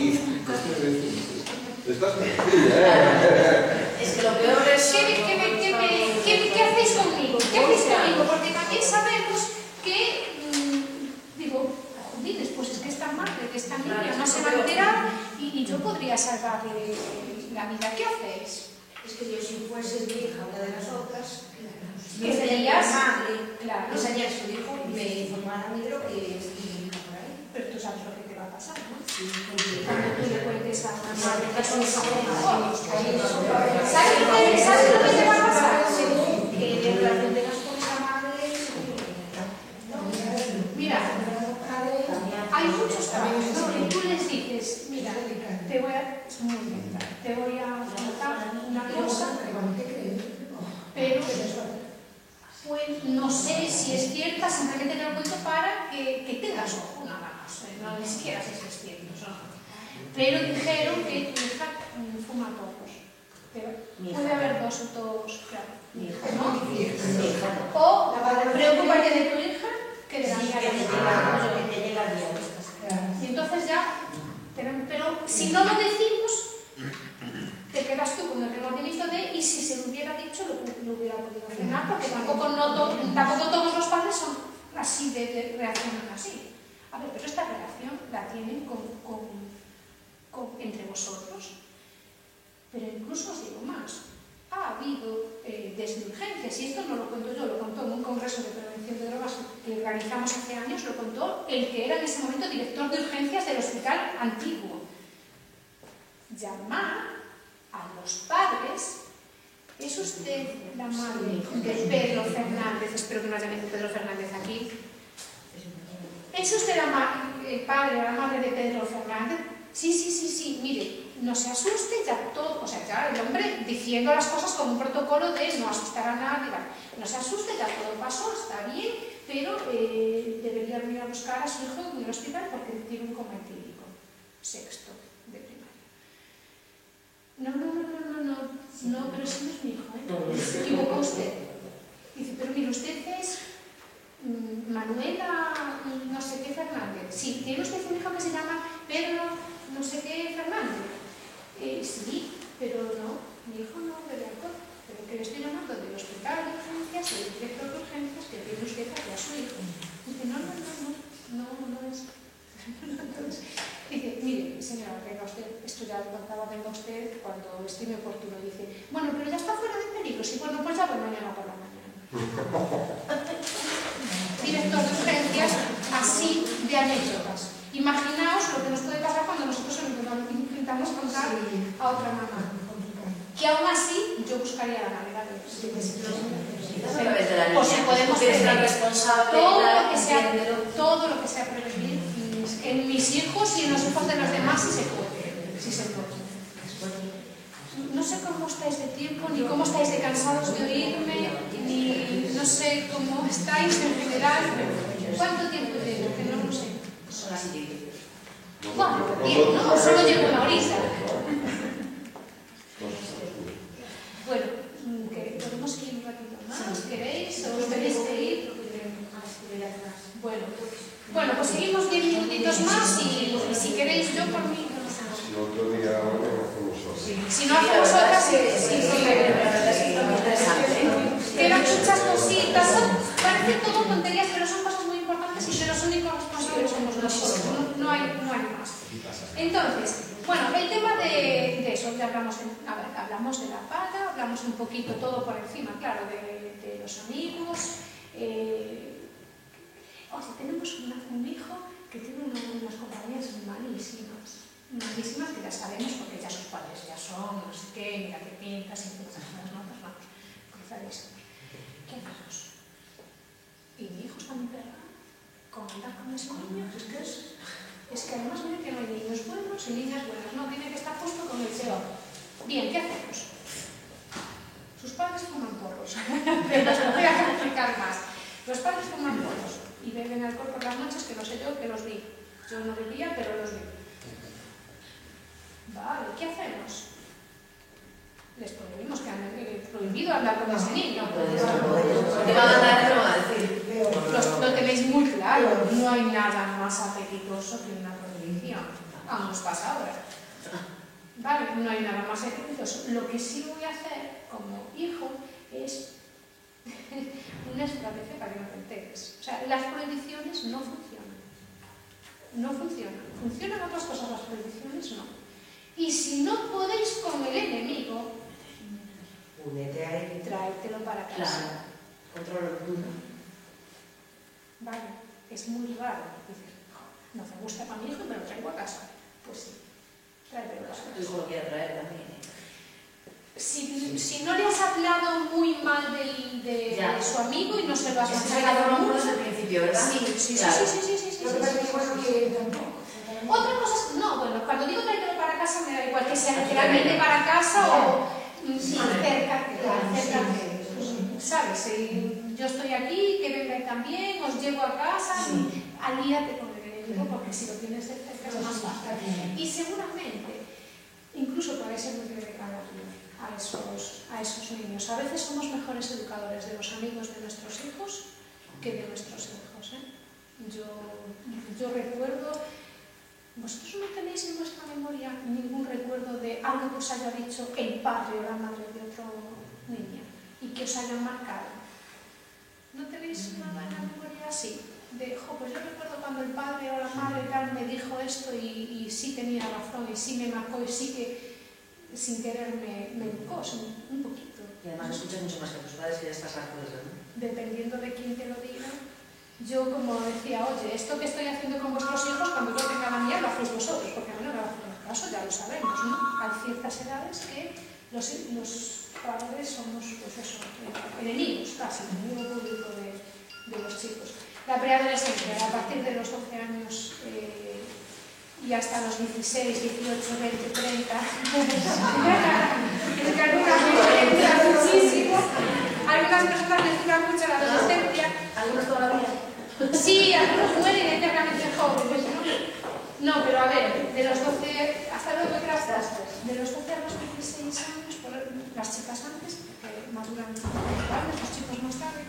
Estás mentira, Es que lo peor es... ¿Qué hacéis conmigo? ¿Qué hacéis conmigo? Porque también sabemos que... digo, joder, pues es que esta madre, que esta niña no se va a enterar y yo podría salvarle la vida. ¿Qué hacéis? Es que yo si fuese mi hija, una de las otras, ¿Qué serías? madre, Claro. enseñar a su hijo y me informara a mí de lo que es mi hija por ahí. Pero tú sabes lo que te va a pasar, ¿no? Sí, Cuando tú le cuentes a una madre que son esa ¿Sabes lo que te va a pasar? según que de relación tengas con esa madre, Mira, hay muchos casos, ¿no? Y tú les dices, mira, te voy a contar una cosa, pero pues no sé si es cierta, simplemente te lo cuento para que tengas ojo, nada más. No, ni siquiera sé si es cierto, ¿no? Pero dijeron que tu hija fuma porros. Pero puede haber dos, claro. ¿No? O preocúpate de tu hija que de la mía que te llega el día. Y entonces ya, pero si no lo decimos, te quedas tú con el remordimiento de, y si se lo hubiera dicho, lo hubiera podido frenar, porque tampoco todos los padres son así, reaccionan así. A ver, pero esta relación la tienen entre vosotros. Pero incluso os digo más. Ha habido desde urgencias, y esto no lo cuento yo, lo contó en un congreso de prevención de drogas que organizamos hace años, lo contó el que era en ese momento director de urgencias del hospital antiguo. Llamar a los padres. ¿Es usted la madre de Pedro Fernández? Espero que no haya venido Pedro Fernández aquí. ¿Es usted el padre o la madre de Pedro Fernández? Sí, mire, no se asuste, ya todo, o sea, ya el hombre diciendo las cosas con un protocolo de no asustar a nadie, no se asuste, ya todo pasó, está bien, pero debería venir a buscar a su hijo en el hospital porque tiene un coma etílico, sexto de primaria. No, pero ese no es mi hijo, ¿eh? Se equivocó usted. Dice, pero mire, usted es Manuela no sé qué Fernández. Sí, tiene usted un hijo que se llama Pedro no sé qué Fernández. Sí, pero no, mi hijo no bebe alcohol. Pero que le estoy llamando del hospital de urgencias, del director de urgencias, que tiene usted aquí a su hijo. Dice, no es. Entonces, dice, mire, señora, venga usted, esto ya lo contaba, venga usted cuando estime oportuno. Dice, bueno, pero ya está fuera de peligro. Sí, bueno, pues ya voy mañana por la mañana. Director de urgencias, así de anécdotas. Imaginaos lo que nos puede pasar cuando nosotros intentamos contar a otra mamá. Que aún así yo buscaría la manera de por si podemos ser responsables, todo lo que sea prevenir en mis hijos y en los hijos de los demás si se puede. No sé cómo estáis de tiempo, ni cómo estáis de cansados de oírme, ni no sé cómo estáis en general. ¿Cuánto tiempo tengo? Que no lo sé. Son las 7. Bueno, bien, ¿no? Solo llevo una horita. Bueno, ¿podemos ir un ratito más? ¿Queréis? ¿O os tenéis que ir? Bueno, pues seguimos 10 minutitos más y si queréis yo por mí. Si no, otro día hacemos otro. Si no hacemos otras, sí. Quedan muchas cositas, parece todo tonterías, pero son cosas muy importantes y de los únicos responsables somos nosotros, no hay más. Entonces, bueno, el tema de eso, ya hablamos de la paga, hablamos un poquito todo por encima, claro, de los amigos. Tenemos un hijo que tiene unas compañías malísimas que ya sabemos porque ya sus padres ya son, no sé qué, mira qué pintas, y todas las notas, vamos, cruzadísimos. ¿Qué hacemos? Y mi hijo está muy perra con andar con esos niños, es que además mira que no hay niños buenos y niñas buenas, no, tiene que estar justo con el CEO. Bien, ¿qué hacemos? Sus padres fuman porros, pero os lo voy a explicar más. Los padres fuman porros y beben alcohol por las noches, que no sé yo, que los vi. Yo no bebía, pero los vi. Vale, ¿qué hacemos? Les prohibimos que han prohibido hablar con ese niño. ¿Qué van a dar? ¿Qué van a decir? Lo tenéis muy claro, no hay nada más apetitoso que una prohibición. Aún nos pasa ahora. Vale, no hay nada más apetitoso. Lo que sí voy a hacer como hijo es una estrategia para que no te enteres. O sea, las prohibiciones no funcionan. No funcionan. Funcionan otras cosas, las prohibiciones no. Y si no podéis con el enemigo, únete a él. Tráetelo para casa. Claro, control uno. Vale, es muy raro. Dices, no me gusta para mi hijo y me lo traigo a casa. Pues sí, tráetelo para casa. Tu hijo lo quiere traer también. Si no le has hablado muy mal de su amigo y no se lo has machacado mucho. Desde el principio, ¿verdad? Sí. Lo que pasa es que bueno que tampoco. Otra cosa es, no, bueno, cuando digo tráetelo para casa me da igual que sea literalmente para casa o cerca, ¿sabes? Yo estoy aquí, que venga él también, os llevo a casa, alíate con el enemigo porque si lo tienes de cerca es más fácil. Y seguramente, incluso puede ser muy agradable a esos niños. A veces somos mejores educadores de los amigos de nuestros hijos que de nuestros hijos. Yo recuerdo. ¿Vosotros no tenéis en vuestra memoria ningún recuerdo de algo que os haya dicho el padre o la madre de otro niño y que os haya marcado? ¿No tenéis nada en la memoria así? pues yo recuerdo cuando el padre o la madre tal me dijo esto y sí tenía razón y sí me marcó y sí que sin querer me educó, un poquito. Y además escuchas mucho más que tus padres, que ya estás harto de eso, ¿no? Dependiendo de quién te lo diga, yo como decía, oye, esto que estoy haciendo con vuestros hijos, cuando yo tenga la mía, lo hacéis vosotros, porque a mí no me va a hacer caso, ya lo sabemos, ¿no? Hay ciertas edades que los padres somos, pues eso, enemigos, casi, enemigo público de los chicos. La preadolescencia, a partir de los 12 años y hasta los 16, 18, 20, 30, es que algunas me entran muchísimo, algunas personas les dura mucho la adolescencia. ¿Algunos todavía? Sí, algunos mueren eternamente jóvenes, ¿no? No, pero a ver, de los 12, hasta luego, gracias, de los 12 a los 16 años, las chicas antes, que maduran antes, los chicos más tarde,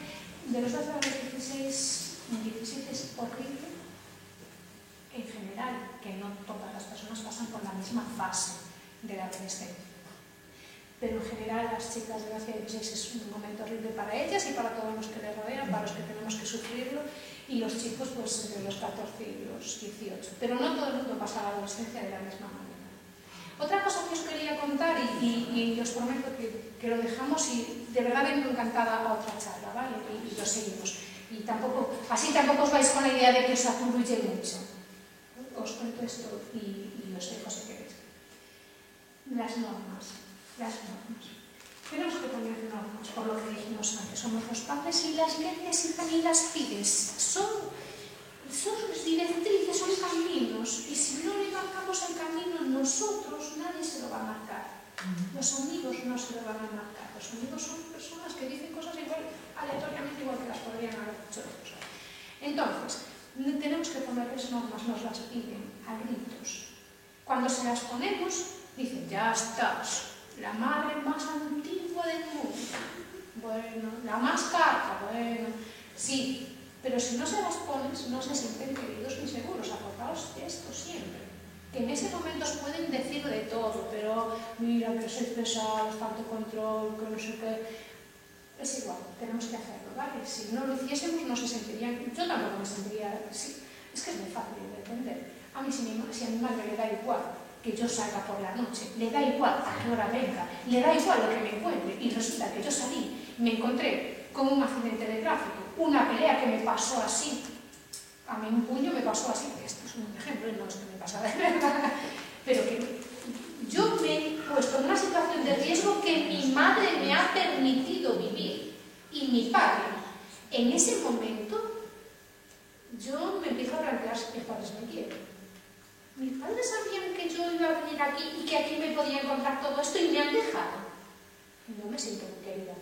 de los 12 a los 16 es horrible, en general, que no todas las personas pasan por la misma fase de la adolescencia. Pero en general las chicas de 12 a 16 es un momento horrible para ellas y para todos los que les rodean, para los que tenemos que sufrirlo, y los chicos pues entre los 14 y los 18. Pero no todo el mundo pasa la adolescencia de la misma manera. Otra cosa que os quería contar, y os prometo que lo dejamos, y de verdad vengo encantada a otra charla, ¿vale? Y lo seguimos. Y así tampoco os vais con la idea de que os atruye mucho. Os cuento esto y os dejo si queréis. Las normas. Tenemos que poner normas, por lo que dijimos antes. Somos los padres y las necesitan y las pides. Son directrices, son caminos. Y si no le marcamos el camino nosotros, nadie se lo va a marcar. Los amigos no se lo van a marcar. Los amigos son personas que dicen cosas igual, aleatoriamente igual que las podrían haber dicho otros. Entonces, tenemos que ponerles normas, nos las piden a gritos. Cuando se las ponemos, dicen, ya estás, la madre más antigua del mundo. Bueno, la más carta, bueno, sí, pero si no se las pones, no se sienten queridos ni seguros. Acordaos de esto siempre. Que en ese momento os pueden decir de todo, pero mira, que sois pesados, tanto control, que no sé qué. Es igual, tenemos que hacerlo, ¿vale? Si no lo hiciésemos, no se sentirían. Yo tampoco me sentiría. Sí, es que es muy fácil de entender. A mí, si a mi madre le da igual que yo salga por la noche, le da igual a qué hora venga, le da igual lo que me encuentre, y resulta que yo salí, me encontré con un accidente de tráfico, una pelea que me pasó así. A mí un puño me pasó así, esto es un ejemplo, no es que me pasa de verdad, pero que yo me he puesto en una situación de riesgo que mi madre me ha permitido vivir, y mi padre. En ese momento, yo me empiezo a plantear si mis padres me quieren. Mis padres sabían que yo iba a venir aquí y que aquí me podía encontrar todo esto y me han dejado. No me siento muy querida.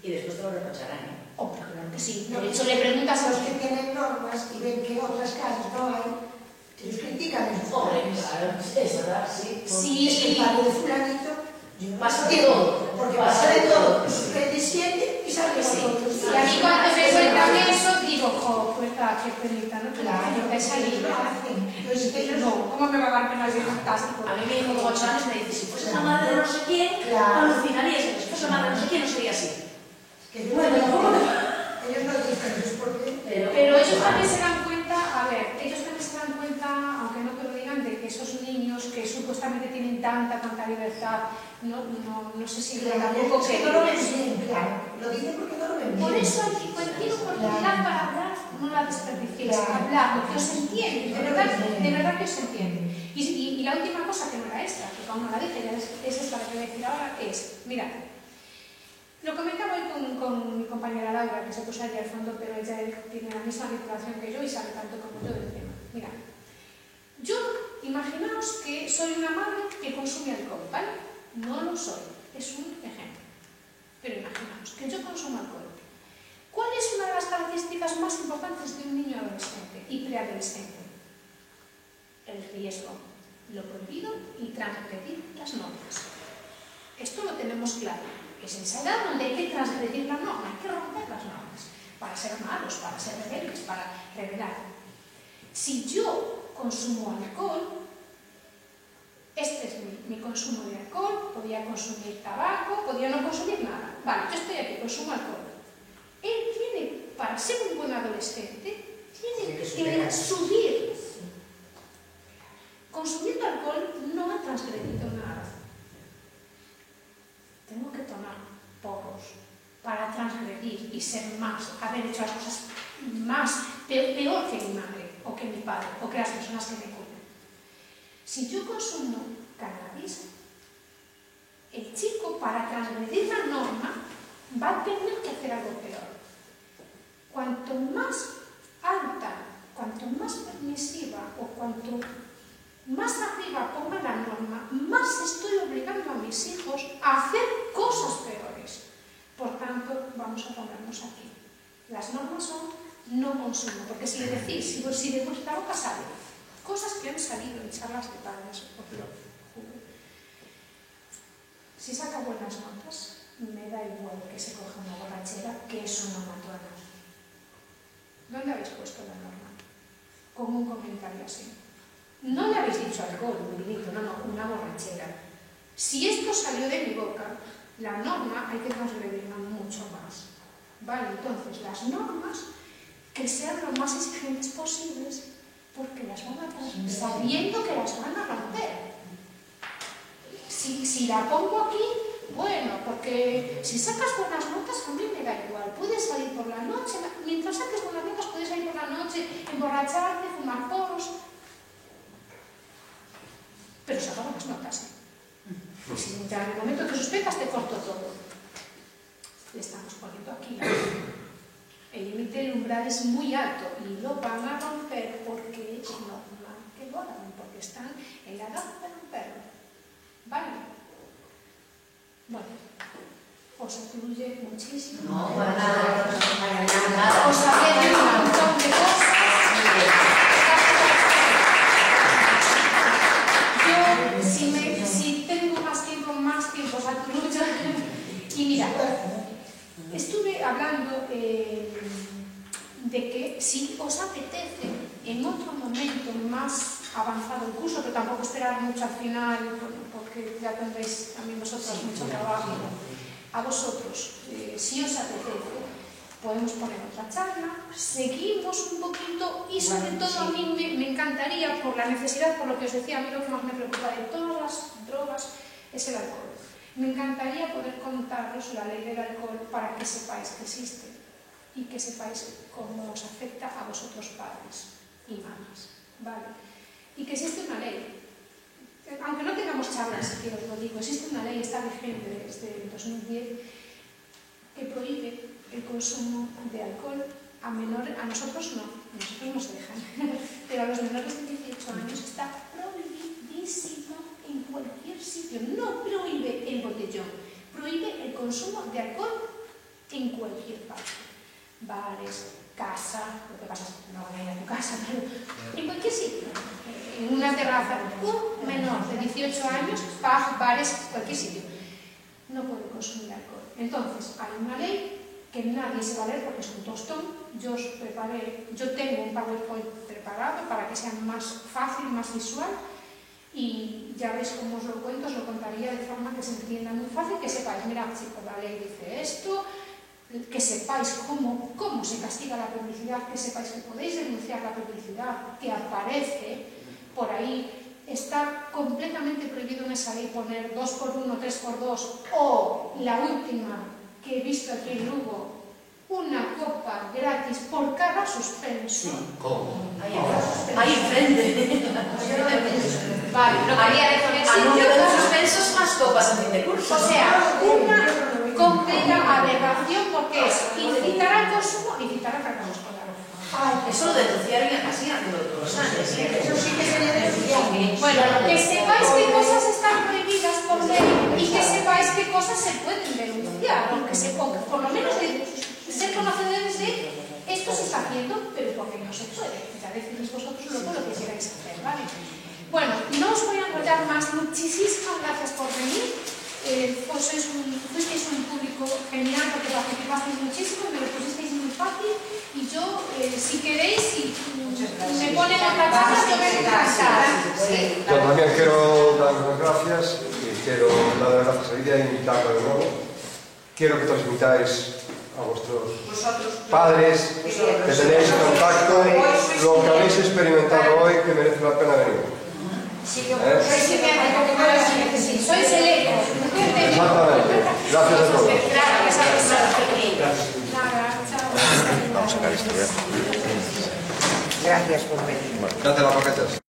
Y después te lo reprocharán, ¿eh? Hombre, claro que sí. No, De hecho, le preguntas a los los que tienen normas y ven que otras casas no hay, les critican en sus Hombre, padres. claro, es verdad, sí. Sí. Es que el padre de fulanito Pasa de todo. porque Pasa de todo. Se desciende y sale Sí. con otros. Y a mí cuando me cuentan eso, digo, jo, pues qué penita, ¿no? Claro, Yo te salí. lo hacen. Entonces ellos No, ¿cómo me va a dar pena si es fantástico? A mí mi hijo con 8 años me dice, si fuese la madre de no sé quién, Claro. alucinaría. Si fuese la madre de no sé quién, no sería así. que ellos no dicen eso es porque... Pero ellos también se dan cuenta, a ver, ellos también se dan cuenta, aunque no te lo digan, de que esos niños que supuestamente tienen tanta libertad, no se sienten tampoco que no lo ven bien, claro. Lo dicen porque no lo ven bien. Por eso hay que cualquier oportunidad para hablar, no la desperdiciéis, hablar, porque os entienden, de verdad que os entienden. Y la última cosa, que no era esta, que aún no la dije, ya es esta la que voy a decir ahora, es, mira, lo comentaba hoy con mi compañera Laura, que se puso allí al fondo, pero ella tiene la misma titulación que yo y sabe tanto como yo del tema. Mira, yo, imaginaos que soy una madre que consume alcohol, ¿vale? No lo soy, es un ejemplo. Pero imaginaos que yo consumo alcohol. ¿Cuál es una de las características más importantes de un niño adolescente y preadolescente? El riesgo, lo prohibido y transgredir las normas. Esto lo tenemos claro. Es esa edad donde hay que transgredir la norma, hay que romper las normas, para ser malos, para ser rebeldes, para rebelar. Si yo consumo alcohol, este es mi consumo de alcohol, podía consumir tabaco, podía no consumir nada. Vale, yo estoy aquí, consumo alcohol. Él tiene, para ser un buen adolescente, subir. Consumiendo alcohol no he transgredido nada. Tengo que tomar porros para transgredir y ser más, haber hecho las cosas más, peor que mi madre, o que mi padre, o que las personas que me cuidan. Si yo consumo cannabis, el chico, para transgredir la norma, va a tener que hacer algo peor. Cuanto más alta, cuanto más permisiva o cuanto más arriba ponga la norma, más estoy obligando a mis hijos a hacer cosas peores. Por tanto, vamos a ponernos aquí. Las normas son no consumo, porque si le decís, si de vuestra boca sale cosas que han salido en charlas de padres, os lo juro. Si saca buenas notas, me da igual que se coja una borrachera, que eso no mató a nadie. ¿Dónde habéis puesto la norma? Con un comentario así. No le habéis dicho alcohol, vinito, no, una borrachera. Si esto salió de mi boca, la norma hay que transgredirla mucho más. Vale, entonces las normas que sean lo más exigentes posibles, porque las van a transgredir sabiendo que las van a romper. Si la pongo aquí, bueno, porque si sacas buenas notas a mí me da igual. Puedes salir por la noche, mientras saques buenas notas puedes salir por la noche, emborracharte, fumar porros. Pero saca buenas notas, ¿eh? Y si en el momento que sospechas te corto todo. Le estamos poniendo aquí. El límite del umbral es muy alto y lo van a romper porque es normal que lo hagan, porque están en la edad de romperlo. ¿Vale? Bueno, os influye muchísimo. No, para nada. Os había dicho un montón de cosas. Yo, si tengo más tiempo os atribuyo. Y mira, estuve hablando de que si os apetece en otro momento más avanzado el curso, pero tampoco esperar mucho al final, porque ya tendréis también vosotros mucho trabajo, a vosotros, si os apetece, podemos poner otra charla, seguimos un poquito y sobre todo a mí me encantaría, por la necesidad, por lo que os decía, a mí lo que más me preocupa de todas las drogas es el alcohol. Me encantaría poder contaros la ley del alcohol para que sepáis que existe y que sepáis cómo os afecta a vosotros padres y mamás, ¿vale? Y que existe una ley, aunque no tengamos charlas, que os lo digo, existe una ley, está vigente desde el 2010, que prohíbe el consumo de alcohol a menores, a nosotros no, nosotros nos dejan, pero a los menores de 18 años está prohibidísimo en cualquier sitio. No prohíbe el botellón, prohíbe el consumo de alcohol en cualquier parte. Bares, casa, lo que pasa es que no van a ir a tu casa, pero en cualquier sitio, en una terraza, un menor de 18 años, bares, cualquier sitio, no puede consumir alcohol. Entonces, hay una ley que nadie se va a leer porque es un tostón. Yo tengo un PowerPoint preparado para que sea más fácil, más visual, y ya veis cómo os lo cuento, os lo contaría de forma que se entienda muy fácil, que sepáis, mira chicos, la ley dice esto, que sepáis cómo se castiga la publicidad, que sepáis que podéis denunciar la publicidad que aparece por ahí. Está completamente prohibido en esa ley poner 2x1, 3x2 o la última que he visto aquí en Lugo, una copa gratis por cada suspenso. ¿Cómo? Ahí enfrente. Vale, lo quería decir en A número de sitio. suspensos, más copas en fin de curso. O sea, una completa aberración porque es incitar al consumo, incitar al fracaso escolar. Eso lo denunciaron así hace otros años. Eso sí que se le decía. Bueno, que sepáis qué cosas están prohibidas por ley y que sepáis qué cosas se pueden denunciar, o por lo menos de ser conocedores de esto se está haciendo, pero porque no se puede. Ya decidís vosotros luego lo que queráis hacer, ¿vale? Bueno, no os voy a enrollar más. Muchísimas gracias por venir. Fuisteis un público genial porque participasteis muchísimo, me lo pusisteis muy fácil y yo, si queréis, si me ponen otra charla, yo me encantará. Yo también quiero dar las gracias y quiero dar las gracias a ella e invitarla de nuevo. Quiero que transmitáis a vuestros padres que tenéis contacto, lo que habéis experimentado hoy, que merece la pena venir. Sois el eco. Exactamente. Gracias a todos. Nada, chao. Gracias por venir. Gracias a las paquetas.